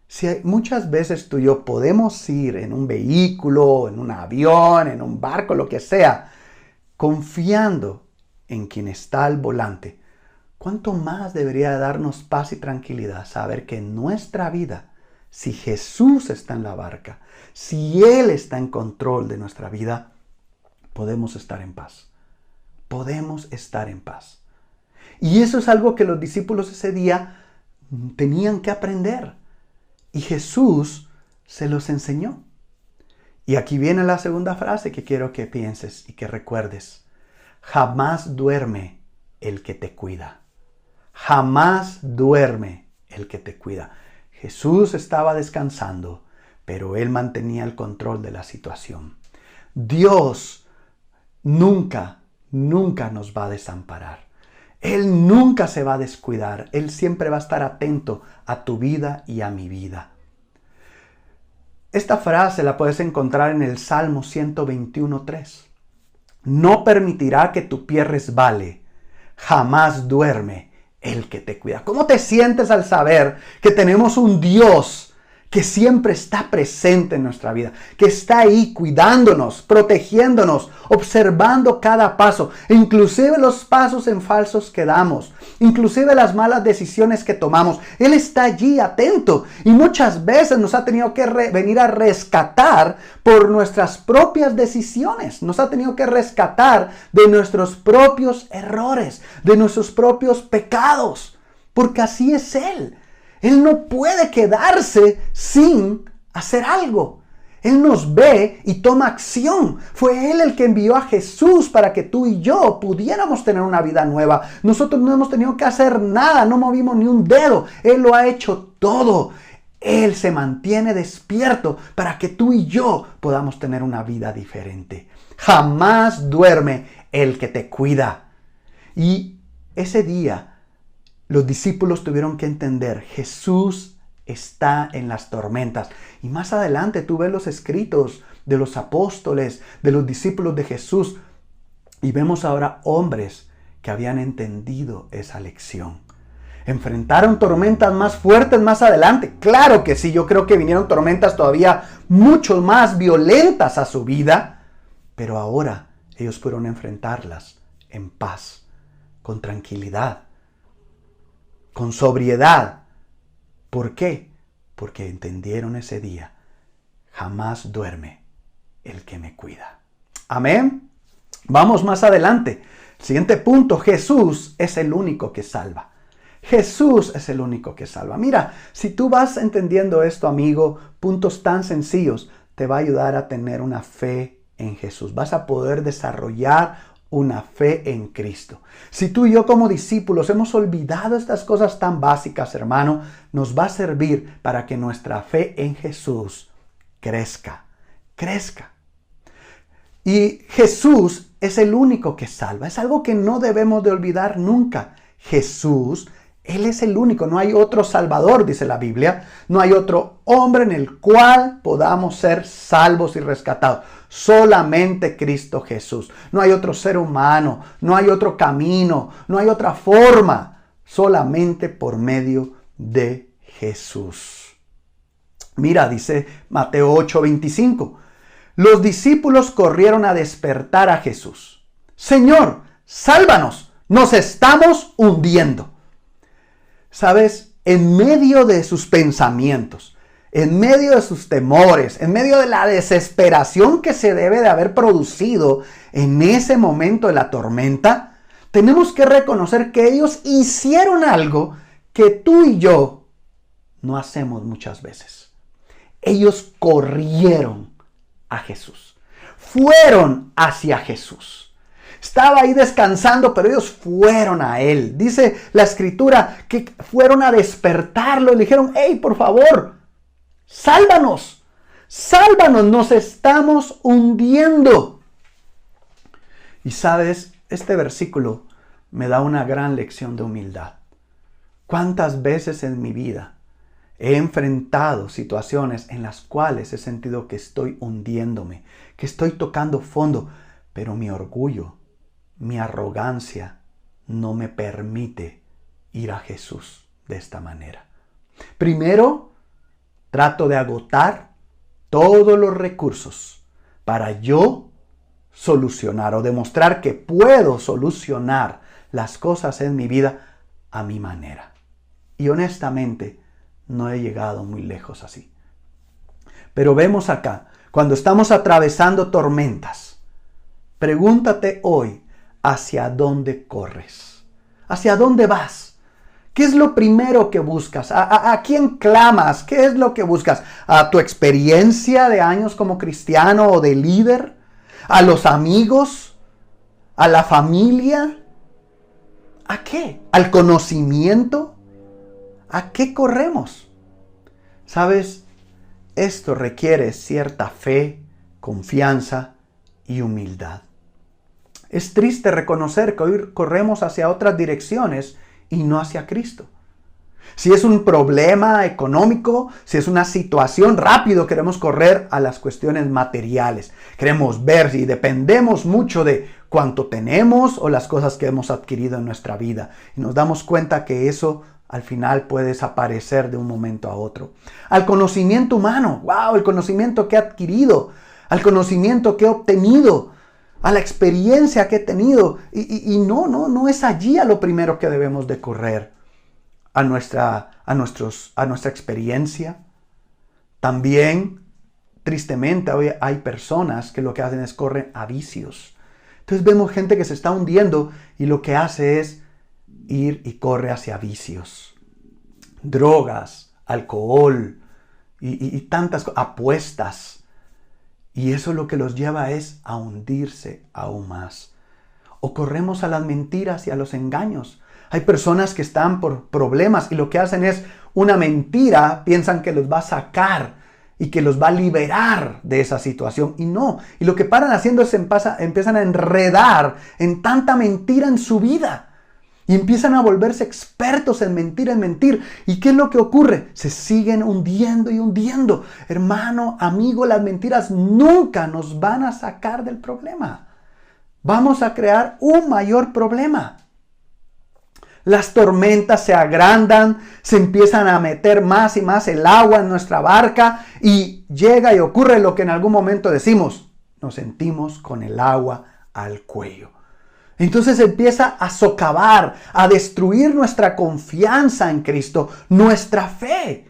si muchas veces tú y yo podemos ir en un vehículo, en un avión, en un barco, lo que sea, confiando en quien está al volante, ¿cuánto más debería darnos paz y tranquilidad saber que en nuestra vida, si Jesús está en la barca, si Él está en control de nuestra vida, podemos estar en paz? Podemos estar en paz. Y eso es algo que los discípulos ese día tenían que aprender. Y Jesús se los enseñó. Y aquí viene la segunda frase que quiero que pienses y que recuerdes. Jamás duerme el que te cuida. Jamás duerme el que te cuida. Jesús estaba descansando, pero Él mantenía el control de la situación. Dios nunca nos va a desamparar. Él nunca se va a descuidar. Él siempre va a estar atento a tu vida y a mi vida. Esta frase la puedes encontrar en el Salmo 121:3. No permitirá que tu pie resbale. Jamás duerme el que te cuida. ¿Cómo te sientes al saber que tenemos un Dios que siempre está presente en nuestra vida, que está ahí cuidándonos, protegiéndonos, observando cada paso, inclusive los pasos en falsos que damos, inclusive las malas decisiones que tomamos? Él está allí atento y muchas veces nos ha tenido que venir a rescatar por nuestras propias decisiones, nos ha tenido que rescatar de nuestros propios errores, de nuestros propios pecados, porque así es Él. Él no puede quedarse sin hacer algo. Él nos ve y toma acción. Fue Él el que envió a Jesús para que tú y yo pudiéramos tener una vida nueva. Nosotros no hemos tenido que hacer nada, no movimos ni un dedo. Él lo ha hecho todo. Él se mantiene despierto para que tú y yo podamos tener una vida diferente. Jamás duerme el que te cuida. Y ese día los discípulos tuvieron que entender, Jesús está en las tormentas. Y más adelante tú ves los escritos de los apóstoles, de los discípulos de Jesús. Y vemos ahora hombres que habían entendido esa lección. ¿Enfrentaron tormentas más fuertes más adelante? Claro que sí, yo creo que vinieron tormentas todavía mucho más violentas a su vida. Pero ahora ellos pudieron enfrentarlas en paz, con tranquilidad, con sobriedad. ¿Por qué? Porque entendieron ese día, jamás duerme el que me cuida. Amén. Vamos más adelante. Siguiente punto, Jesús es el único que salva. Jesús es el único que salva. Mira, si tú vas entendiendo esto, amigo, puntos tan sencillos, te va a ayudar a tener una fe en Jesús. Vas a poder desarrollar una fe en Cristo. Si tú y yo como discípulos hemos olvidado estas cosas tan básicas, hermano, nos va a servir para que nuestra fe en Jesús crezca. Y Jesús es el único que salva. Es algo que no debemos de olvidar nunca. Jesús, Él es el único. No hay otro Salvador, dice la Biblia. No hay otro hombre en el cual podamos ser salvos y rescatados. Solamente Cristo Jesús. No hay otro ser humano. No hay otro camino. No hay otra forma. Solamente por medio de Jesús. Mira, dice Mateo 8:25. Los discípulos corrieron a despertar a Jesús. Señor, sálvanos, nos estamos hundiendo. ¿Sabes? En medio de sus pensamientos, en medio de sus temores, en medio de la desesperación que se debe de haber producido en ese momento de la tormenta, tenemos que reconocer que ellos hicieron algo que tú y yo no hacemos muchas veces. Ellos corrieron a Jesús. Fueron hacia Jesús. Estaba ahí descansando, pero ellos fueron a Él. Dice la Escritura que fueron a despertarlo y le dijeron, hey, por favor, sálvanos, sálvanos, nos estamos hundiendo. Y sabes, este versículo me da una gran lección de humildad. ¿Cuántas veces en mi vida he enfrentado situaciones en las cuales he sentido que estoy hundiéndome, que estoy tocando fondo, pero mi orgullo, mi arrogancia no me permite ir a Jesús de esta manera? Primero, trato de agotar todos los recursos para yo solucionar o demostrar que puedo solucionar las cosas en mi vida a mi manera. Y honestamente, no he llegado muy lejos así. Pero vemos acá, cuando estamos atravesando tormentas, pregúntate hoy, ¿hacia dónde corres? ¿Hacia dónde vas? ¿Qué es lo primero que buscas? ¿A quién clamas? ¿Qué es lo que buscas? ¿A tu experiencia de años como cristiano o de líder? ¿A los amigos? ¿A la familia? ¿A qué? ¿Al conocimiento? ¿A qué corremos? ¿Sabes? Esto requiere cierta fe, confianza y humildad. Es triste reconocer que hoy corremos hacia otras direcciones y no hacia Cristo. Si es un problema económico, si es una situación, rápido queremos correr a las cuestiones materiales. Queremos ver si dependemos mucho de cuánto tenemos o las cosas que hemos adquirido en nuestra vida. Y nos damos cuenta que eso al final puede desaparecer de un momento a otro. Al conocimiento humano, wow, el conocimiento que he adquirido, al conocimiento que he obtenido, a la experiencia que he tenido. Y no es allí a lo primero que debemos de correr. A nuestra experiencia. También, tristemente, hoy hay personas que lo que hacen es correr a vicios. Entonces vemos gente que se está hundiendo y lo que hace es ir y corre hacia vicios. Drogas, alcohol y tantas apuestas. Y eso lo que los lleva es a hundirse aún más. O corremos a las mentiras y a los engaños. Hay personas que están por problemas y lo que hacen es una mentira, piensan que los va a sacar y que los va a liberar de esa situación. Y no. Y lo que paran haciendo es empiezan a enredar en tanta mentira en su vida. Y empiezan a volverse expertos en mentir. ¿Y qué es lo que ocurre? Se siguen hundiendo y hundiendo. Hermano, amigo, las mentiras nunca nos van a sacar del problema. Vamos a crear un mayor problema. Las tormentas se agrandan, se empiezan a meter más y más el agua en nuestra barca y llega y ocurre lo que en algún momento decimos, nos sentimos con el agua al cuello. Entonces empieza a socavar, a destruir nuestra confianza en Cristo, nuestra fe.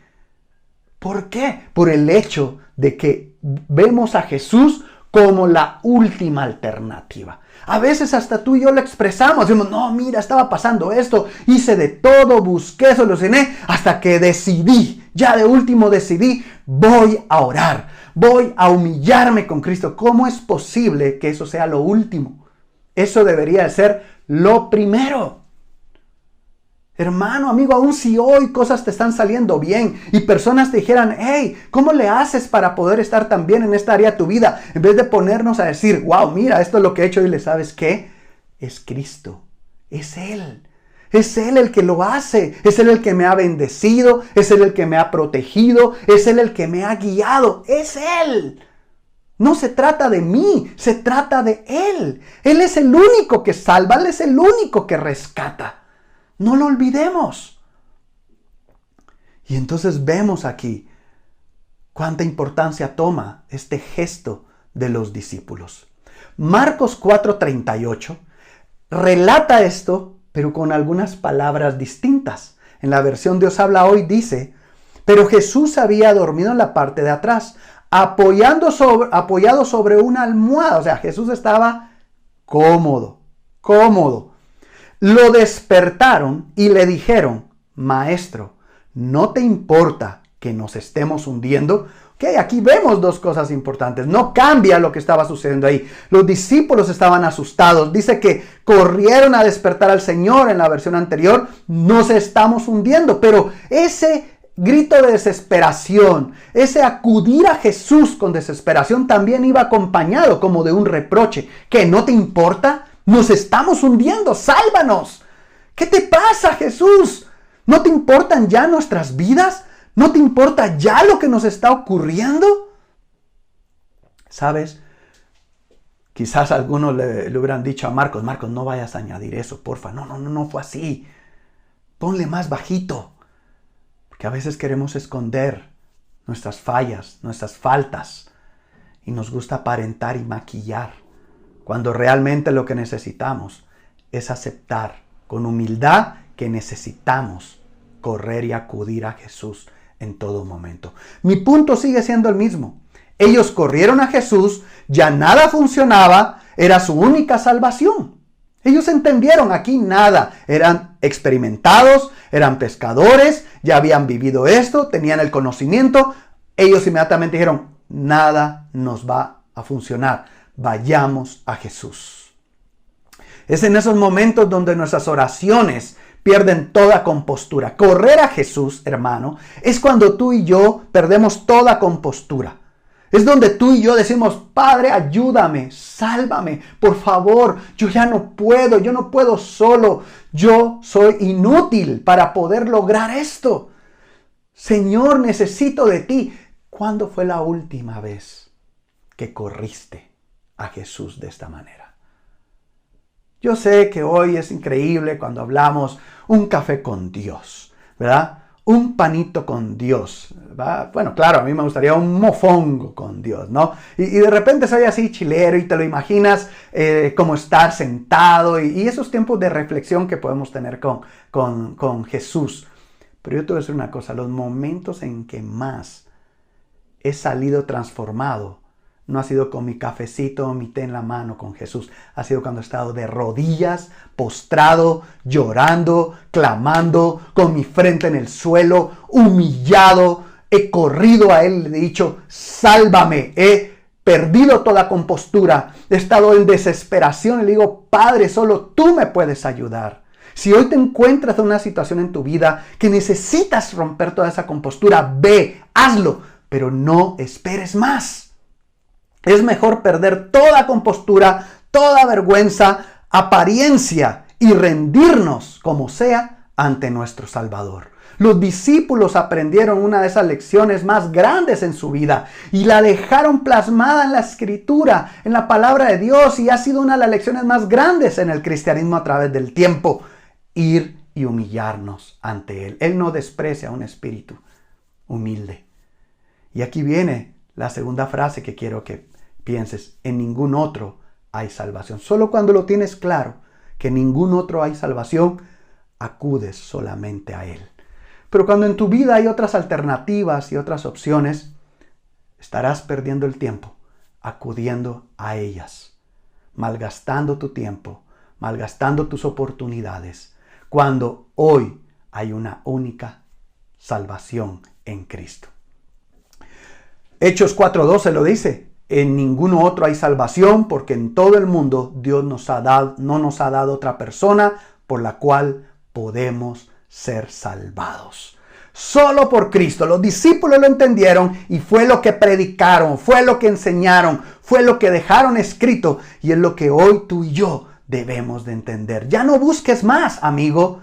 ¿Por qué? Por el hecho de que vemos a Jesús como la última alternativa. A veces hasta tú y yo lo expresamos, decimos, no, mira, estaba pasando esto, hice de todo, busqué, solucioné, hasta que decidí, ya de último decidí, voy a orar, voy a humillarme con Cristo. ¿Cómo es posible que eso sea lo último? Eso debería ser lo primero. Hermano, amigo, aun si hoy cosas te están saliendo bien y personas te dijeran, hey, ¿cómo le haces para poder estar tan bien en esta área de tu vida? En vez de ponernos a decir, wow, mira, esto es lo que he hecho, y le sabes qué, es Cristo, es Él. Es Él el que lo hace, es Él el que me ha bendecido, es Él el que me ha protegido, es Él el que me ha guiado, es Él. No se trata de mí, se trata de Él. Él es el único que salva, Él es el único que rescata. No lo olvidemos. Y entonces vemos aquí cuánta importancia toma este gesto de los discípulos. Marcos 4:38 relata esto, pero con algunas palabras distintas. En la versión Dios habla hoy dice, pero Jesús había dormido en la parte de atrás, apoyado sobre una almohada. O sea, Jesús estaba cómodo. Lo despertaron y le dijeron, Maestro, ¿no te importa que nos estemos hundiendo? Ok, aquí vemos dos cosas importantes. No cambia lo que estaba sucediendo ahí. Los discípulos estaban asustados. Dice que corrieron a despertar al Señor en la versión anterior. Nos estamos hundiendo. Pero ese grito de desesperación, ese acudir a Jesús con desesperación también iba acompañado como de un reproche. ¿Qué? ¿No te importa? Nos estamos hundiendo. ¡Sálvanos! ¿Qué te pasa, Jesús? ¿No te importan ya nuestras vidas? ¿No te importa ya lo que nos está ocurriendo? ¿Sabes? Quizás algunos le hubieran dicho a Marcos, no vayas a añadir eso, porfa. No fue así. Ponle más bajito. Porque a veces queremos esconder nuestras fallas, nuestras faltas. Y nos gusta aparentar y maquillar. Cuando realmente lo que necesitamos es aceptar con humildad que necesitamos correr y acudir a Jesús en todo momento. Mi punto sigue siendo el mismo. Ellos corrieron a Jesús, ya nada funcionaba, era su única salvación. Ellos entendieron aquí nada, eran experimentados, eran pescadores, ya habían vivido esto, tenían el conocimiento. Ellos inmediatamente dijeron, nada nos va a funcionar, vayamos a Jesús. Es en esos momentos donde nuestras oraciones pierden toda compostura. Correr a Jesús, hermano, es cuando tú y yo perdemos toda compostura. Es donde tú y yo decimos, Padre, ayúdame, sálvame, por favor, yo no puedo solo, yo soy inútil para poder lograr esto. Señor, necesito de ti. ¿Cuándo fue la última vez que corriste a Jesús de esta manera? Yo sé que hoy es increíble cuando hablamos un café con Dios, ¿verdad? Un panito con Dios, ¿verdad? Bueno, claro, a mí me gustaría un mofongo con Dios, ¿no? Y de repente soy así chilero y te lo imaginas como estar sentado y esos tiempos de reflexión que podemos tener con Jesús. Pero yo te voy a decir una cosa, los momentos en que más he salido transformado no ha sido con mi cafecito o mi té en la mano con Jesús. Ha sido cuando he estado de rodillas, postrado, llorando, clamando, con mi frente en el suelo, humillado. He corrido a Él y le he dicho, sálvame. He perdido toda compostura. He estado en desesperación y le digo, Padre, solo tú me puedes ayudar. Si hoy te encuentras en una situación en tu vida que necesitas romper toda esa compostura, ve, hazlo, pero no esperes más. Es mejor perder toda compostura, toda vergüenza, apariencia y rendirnos como sea ante nuestro Salvador. Los discípulos aprendieron una de esas lecciones más grandes en su vida y la dejaron plasmada en la Escritura, en la palabra de Dios, y ha sido una de las lecciones más grandes en el cristianismo a través del tiempo. Ir y humillarnos ante Él. Él no desprecia a un espíritu humilde. Y aquí viene la segunda frase que quiero que pienses, en ningún otro hay salvación. Solo cuando lo tienes claro, que en ningún otro hay salvación, acudes solamente a Él. Pero cuando en tu vida hay otras alternativas y otras opciones, estarás perdiendo el tiempo acudiendo a ellas, malgastando tu tiempo, malgastando tus oportunidades, cuando hoy hay una única salvación en Cristo. Hechos 4:12 lo dice. en ningún otro hay salvación, porque en todo el mundo Dios no nos ha dado otra persona por la cual podemos ser salvados. Solo por Cristo. Los discípulos lo entendieron y fue lo que predicaron, fue lo que enseñaron, fue lo que dejaron escrito y es lo que hoy tú y yo debemos de entender. Ya no busques más, amigo.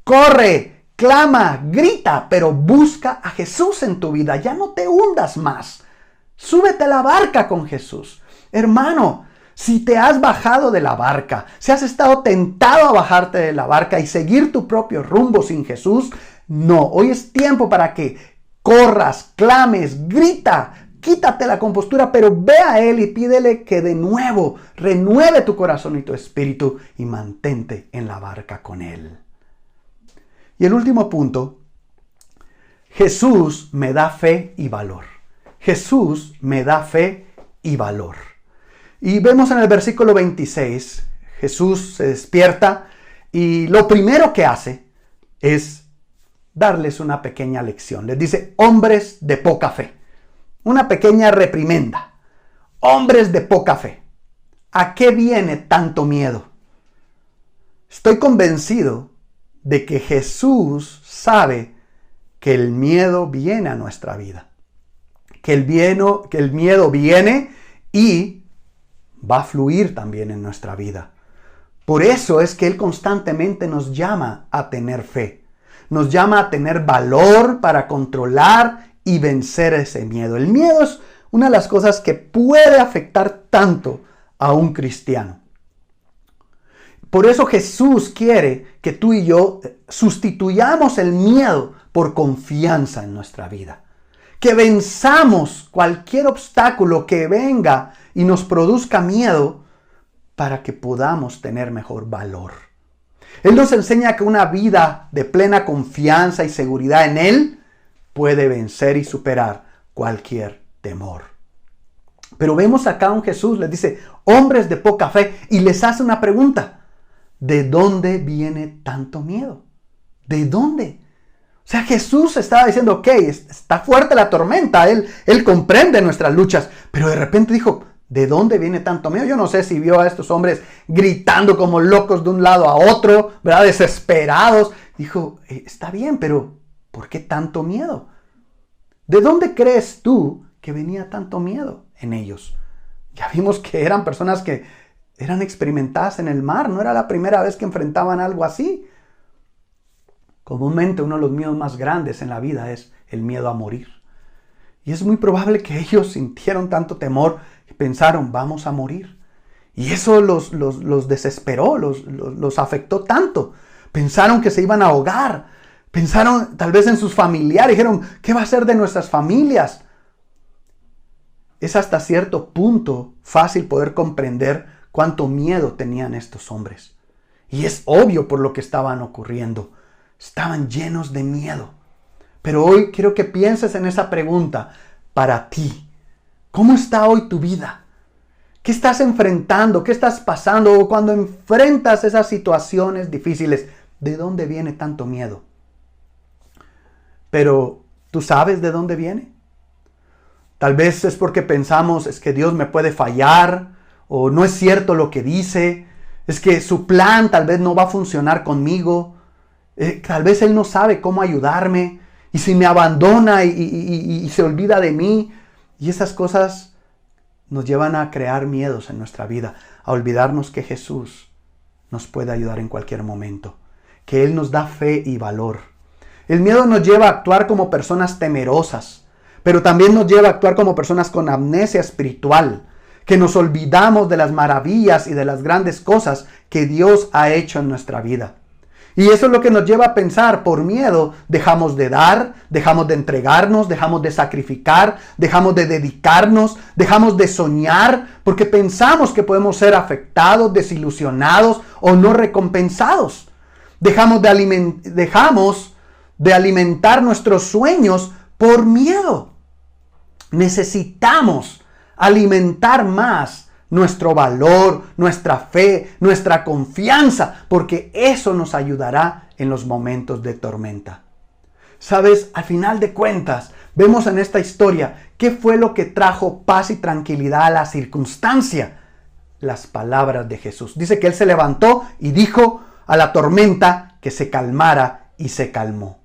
Corre, clama, grita, pero busca a Jesús en tu vida. Ya no te hundas más. Súbete a la barca con Jesús. Hermano, si te has bajado de la barca, si has estado tentado a bajarte de la barca y seguir tu propio rumbo sin Jesús, no, hoy es tiempo para que corras, clames, grita, quítate la compostura, pero ve a Él y pídele que de nuevo renueve tu corazón y tu espíritu y mantente en la barca con Él. Y el último punto, Jesús me da fe y valor. Jesús me da fe y valor. Y vemos en el versículo 26, Jesús se despierta y lo primero que hace es darles una pequeña lección. Les dice, hombres de poca fe. Una pequeña reprimenda. Hombres de poca fe. ¿A qué viene tanto miedo? Estoy convencido de que Jesús sabe que el miedo viene a nuestra vida. Que el miedo viene y va a fluir también en nuestra vida. Por eso es que Él constantemente nos llama a tener fe. Nos llama a tener valor para controlar y vencer ese miedo. El miedo es una de las cosas que puede afectar tanto a un cristiano. Por eso Jesús quiere que tú y yo sustituyamos el miedo por confianza en nuestra vida. Que venzamos cualquier obstáculo que venga y nos produzca miedo para que podamos tener mejor valor. Él nos enseña que una vida de plena confianza y seguridad en Él puede vencer y superar cualquier temor. Pero vemos acá a un Jesús, les dice, hombres de poca fe, y les hace una pregunta. ¿De dónde viene tanto miedo? ¿De dónde? O sea, Jesús estaba diciendo, ok, está fuerte la tormenta, Él comprende nuestras luchas, pero de repente dijo, ¿de dónde viene tanto miedo? Yo no sé si vio a estos hombres gritando como locos de un lado a otro, ¿verdad? Desesperados. Dijo, está bien, pero ¿por qué tanto miedo? ¿De dónde crees tú que venía tanto miedo en ellos? Ya vimos que eran personas que eran experimentadas en el mar, no era la primera vez que enfrentaban algo así. Comúnmente uno de los miedos más grandes en la vida es el miedo a morir. Y es muy probable que ellos sintieron tanto temor y pensaron, vamos a morir. Y eso los desesperó, los afectó tanto. Pensaron que se iban a ahogar. Pensaron tal vez en sus familiares. Dijeron, ¿qué va a ser de nuestras familias? Es hasta cierto punto fácil poder comprender cuánto miedo tenían estos hombres. Y es obvio por lo que estaban ocurriendo. Estaban llenos de miedo. Pero hoy quiero que pienses en esa pregunta para ti. ¿Cómo está hoy tu vida? ¿Qué estás enfrentando? ¿Qué estás pasando? Cuando enfrentas esas situaciones difíciles, ¿de dónde viene tanto miedo? Pero, ¿tú sabes de dónde viene? Tal vez es porque pensamos, es que Dios me puede fallar, o no es cierto lo que dice, es que su plan tal vez no va a funcionar conmigo, tal vez Él no sabe cómo ayudarme, y si me abandona y se olvida de mí, y esas cosas nos llevan a crear miedos en nuestra vida, a olvidarnos que Jesús nos puede ayudar en cualquier momento, que Él nos da fe y valor. El miedo nos lleva a actuar como personas temerosas, pero también nos lleva a actuar como personas con amnesia espiritual, que nos olvidamos de las maravillas y de las grandes cosas que Dios ha hecho en nuestra vida. Y eso es lo que nos lleva a pensar, por miedo dejamos de dar, dejamos de entregarnos, dejamos de sacrificar, dejamos de dedicarnos, dejamos de soñar, porque pensamos que podemos ser afectados, desilusionados o no recompensados. Dejamos de alimentar nuestros sueños por miedo. Necesitamos alimentar más nuestro valor, nuestra fe, nuestra confianza, porque eso nos ayudará en los momentos de tormenta. Sabes, al final de cuentas, vemos en esta historia ¿Qué fue lo que trajo paz y tranquilidad a la circunstancia? Las palabras de Jesús. Dice que Él se levantó y dijo a la tormenta que se calmara y se calmó.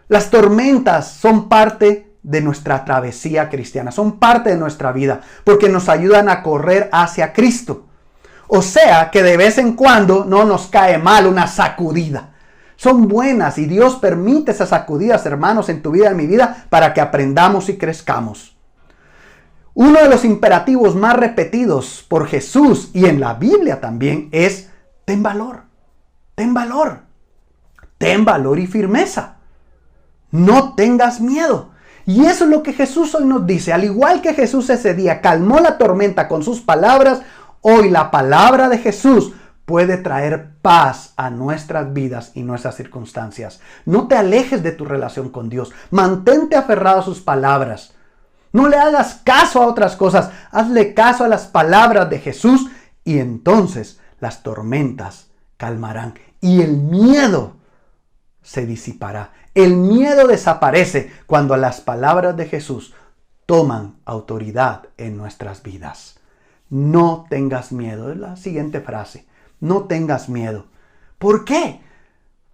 Las tormentas son parte de nuestra travesía cristiana, son parte de nuestra vida, porque nos ayudan a correr hacia Cristo. O sea que de vez en cuando no nos cae mal una sacudida. Son buenas y Dios permite esas sacudidas, hermanos, en tu vida y en mi vida para que aprendamos y crezcamos. Uno de los imperativos más repetidos por Jesús y en la Biblia también es: ten valor, ten valor, ten valor y firmeza. No tengas miedo. Y eso es lo que Jesús hoy nos dice. Al igual que Jesús ese día calmó la tormenta con sus palabras, hoy la palabra de Jesús puede traer paz a nuestras vidas y nuestras circunstancias. No te alejes de tu relación con Dios. Mantente aferrado a sus palabras. No le hagas caso a otras cosas. Hazle caso a las palabras de Jesús y entonces las tormentas calmarán y el miedo se disipará. El miedo desaparece cuando las palabras de Jesús toman autoridad en nuestras vidas. No tengas miedo. Es la siguiente frase. No tengas miedo. ¿Por qué?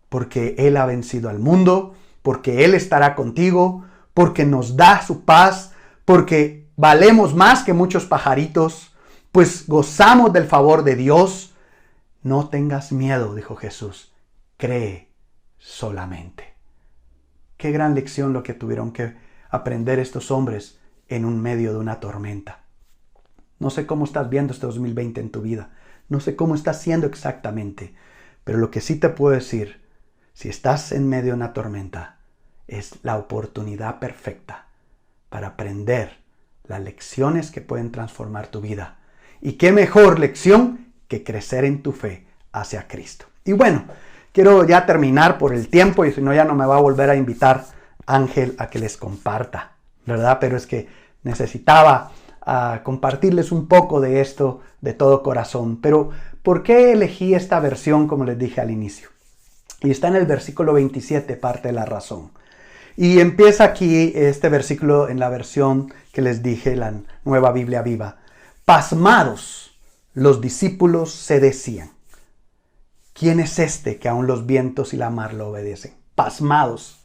Porque Él ha vencido al mundo, porque Él estará contigo, porque nos da su paz, porque valemos más que muchos pajaritos, pues gozamos del favor de Dios. No tengas miedo, dijo Jesús. Cree solamente. Qué gran lección lo que tuvieron que aprender estos hombres en un medio de una tormenta. No sé cómo estás viendo este 2020 en tu vida. No sé cómo estás siendo exactamente. Pero lo que sí te puedo decir, si estás en medio de una tormenta, es la oportunidad perfecta para aprender las lecciones que pueden transformar tu vida. Y qué mejor lección que crecer en tu fe hacia Cristo. Y bueno, quiero ya terminar por el tiempo y si no ya no me va a volver a invitar Ángel a que les comparta, ¿verdad? Pero es que necesitaba compartirles un poco de esto de todo corazón. Pero ¿por qué elegí esta versión como les dije al inicio? Y está en el versículo 27, parte de la razón. Y empieza aquí este versículo en la versión que les dije, la Nueva Biblia Viva. Pasmados, los discípulos se decían: ¿quién es este que aún los vientos y la mar lo obedecen? Pasmados.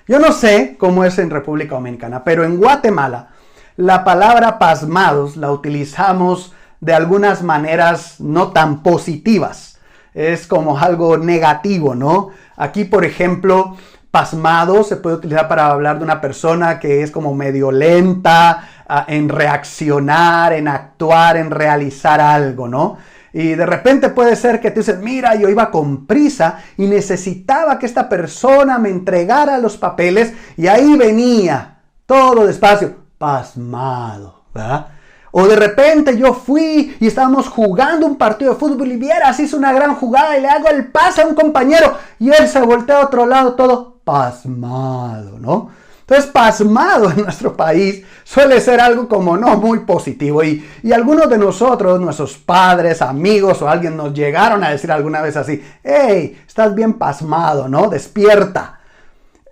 Yo no sé cómo es en República Dominicana, pero en Guatemala la palabra pasmados la utilizamos de algunas maneras no tan positivas. Es como algo negativo, ¿no? Aquí, por ejemplo, pasmado se puede utilizar para hablar de una persona que es como medio lenta en reaccionar, en actuar, en realizar algo, ¿no? Y de repente puede ser que tú dices: mira, yo iba con prisa y necesitaba que esta persona me entregara los papeles y ahí venía, todo despacio, pasmado, ¿verdad? O de repente yo fui y estábamos jugando un partido de fútbol y vieras, hizo una gran jugada y le hago el pase a un compañero y él se voltea a otro lado todo pasmado, ¿no? Entonces, pasmado en nuestro país suele ser algo como no muy positivo. Y algunos de nosotros, nuestros padres, amigos o alguien nos llegaron a decir alguna vez así: hey, estás bien pasmado, ¿no? Despierta.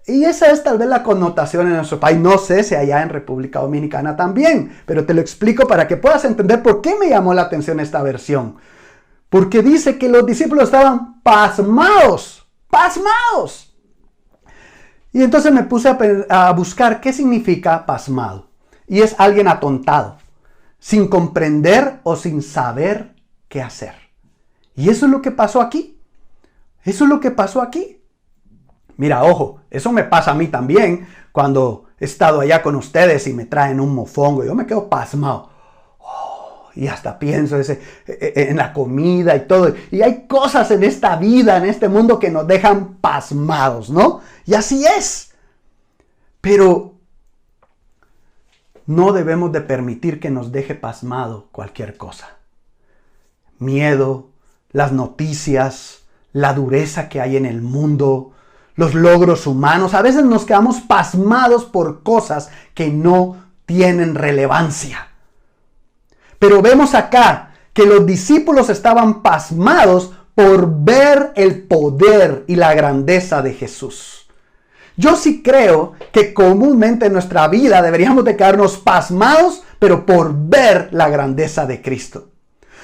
Y esa es tal vez la connotación en nuestro país. No sé si allá en República Dominicana también, pero te lo explico para que puedas entender por qué me llamó la atención esta versión. Porque dice que los discípulos estaban pasmados, pasmados. Y entonces me puse a buscar qué significa pasmado. Y es alguien atontado, sin comprender o sin saber qué hacer. Y eso es lo que pasó aquí. Eso es lo que pasó aquí. Mira, ojo, eso me pasa a mí también cuando he estado allá con ustedes y me traen un mofongo. Yo me quedo pasmado. Y hasta pienso en la comida y todo. Y hay cosas en esta vida, en este mundo, que nos dejan pasmados, ¿no? Y así es. Pero no debemos de permitir que nos deje pasmado cualquier cosa. Miedo, las noticias, la dureza que hay en el mundo, los logros humanos. A veces nos quedamos pasmados por cosas que no tienen relevancia. Pero vemos acá que los discípulos estaban pasmados por ver el poder y la grandeza de Jesús. Yo sí creo que comúnmente en nuestra vida deberíamos de quedarnos pasmados, pero por ver la grandeza de Cristo.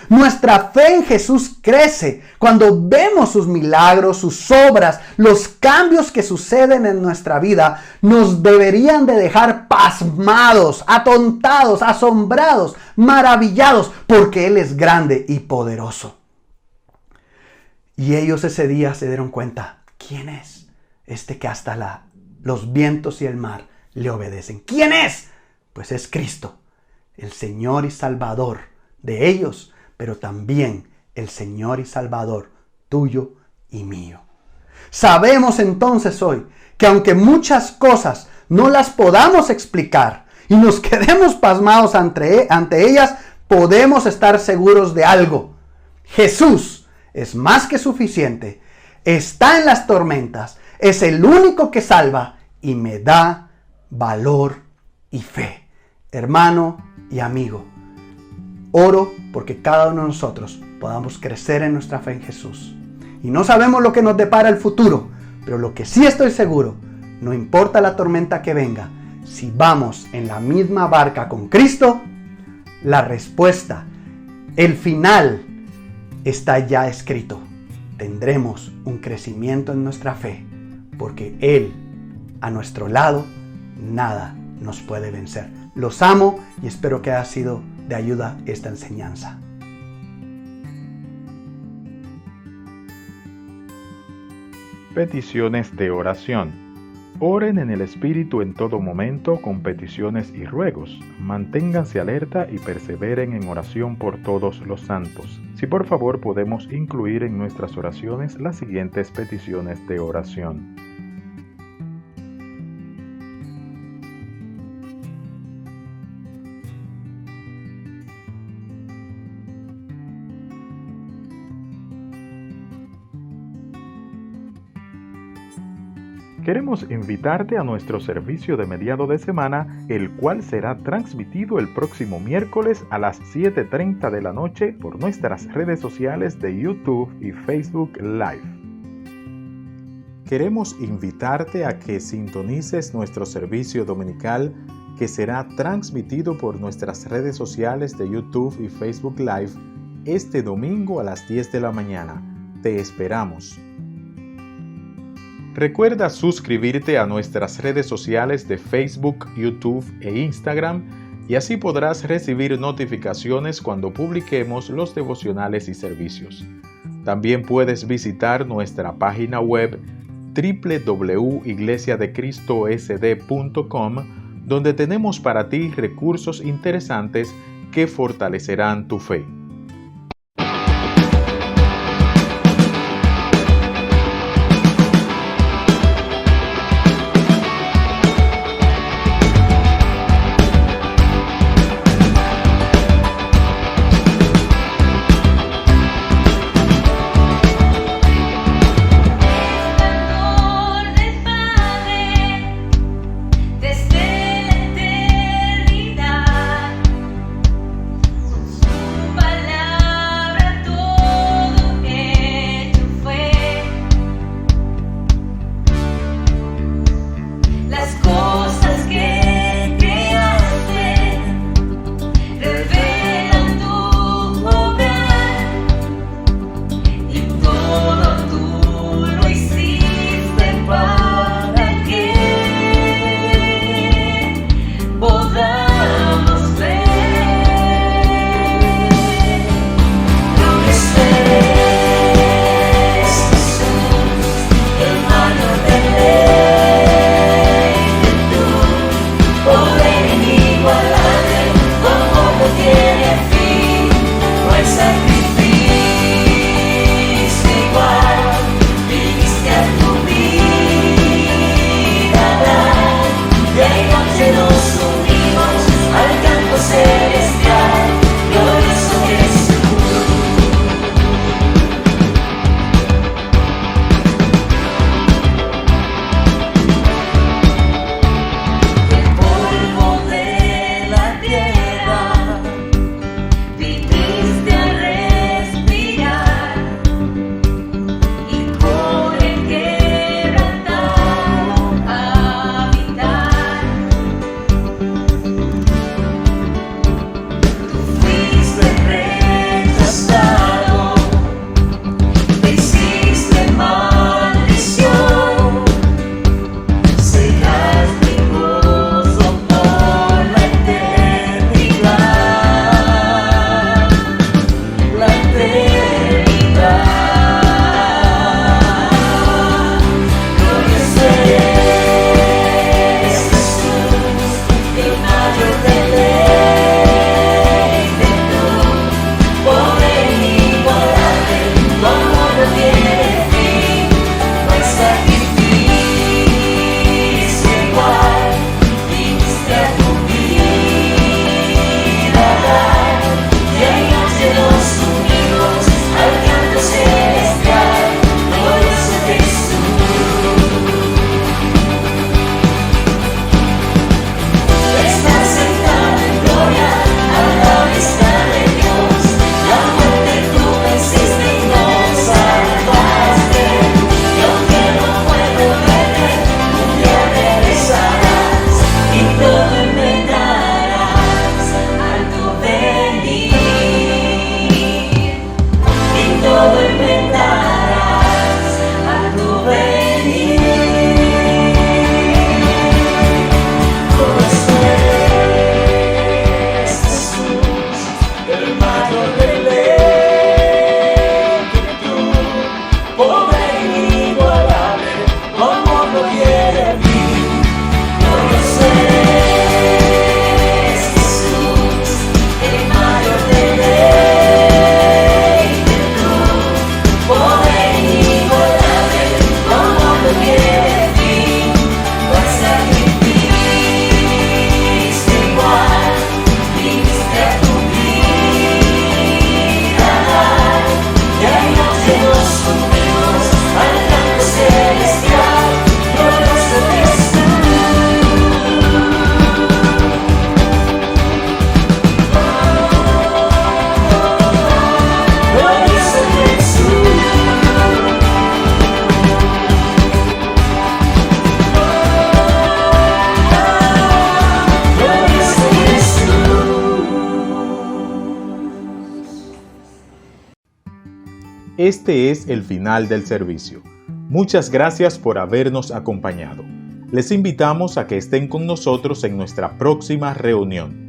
Nuestra fe en Jesús crece cuando vemos sus milagros, sus obras, los cambios que suceden en nuestra vida. Nos deberían de dejar pasmados, atontados, asombrados, maravillados, porque Él es grande y poderoso. Y ellos ese día se dieron cuenta, ¿quién es este que hasta los vientos y el mar le obedecen? ¿Quién es? Pues es Cristo, el Señor y Salvador de ellos, pero también el Señor y Salvador tuyo y mío. Sabemos entonces hoy que aunque muchas cosas no las podamos explicar y nos quedemos pasmados ante ellas, podemos estar seguros de algo. Jesús es más que suficiente, está en las tormentas, es el único que salva y me da valor y fe. Hermano y amigo, oro porque cada uno de nosotros podamos crecer en nuestra fe en Jesús. Y no sabemos lo que nos depara el futuro, pero lo que sí estoy seguro, no importa la tormenta que venga, si vamos en la misma barca con Cristo, la respuesta, el final, está ya escrito. Tendremos un crecimiento en nuestra fe, porque Él, a nuestro lado, nada nos puede vencer. Los amo y espero que haya sido de ayuda esta enseñanza. Peticiones de oración. Oren en el Espíritu en todo momento con peticiones y ruegos. Manténganse alerta y perseveren en oración por todos los santos. Si por favor podemos incluir en nuestras oraciones las siguientes peticiones de oración. Queremos invitarte a nuestro servicio de mediado de semana, el cual será transmitido el próximo miércoles a las 7:30 de la noche por nuestras redes sociales de YouTube y Facebook Live. Queremos invitarte a que sintonices nuestro servicio dominical que será transmitido por nuestras redes sociales de YouTube y Facebook Live este domingo a las 10 de la mañana. Te esperamos. Recuerda suscribirte a nuestras redes sociales de Facebook, YouTube e Instagram y así podrás recibir notificaciones cuando publiquemos los devocionales y servicios. También puedes visitar nuestra página web www.iglesiadecristosd.com, donde tenemos para ti recursos interesantes que fortalecerán tu fe. Desde la eternidad, su Este es el final del servicio. Muchas gracias por habernos acompañado. Les invitamos a que estén con nosotros en nuestra próxima reunión.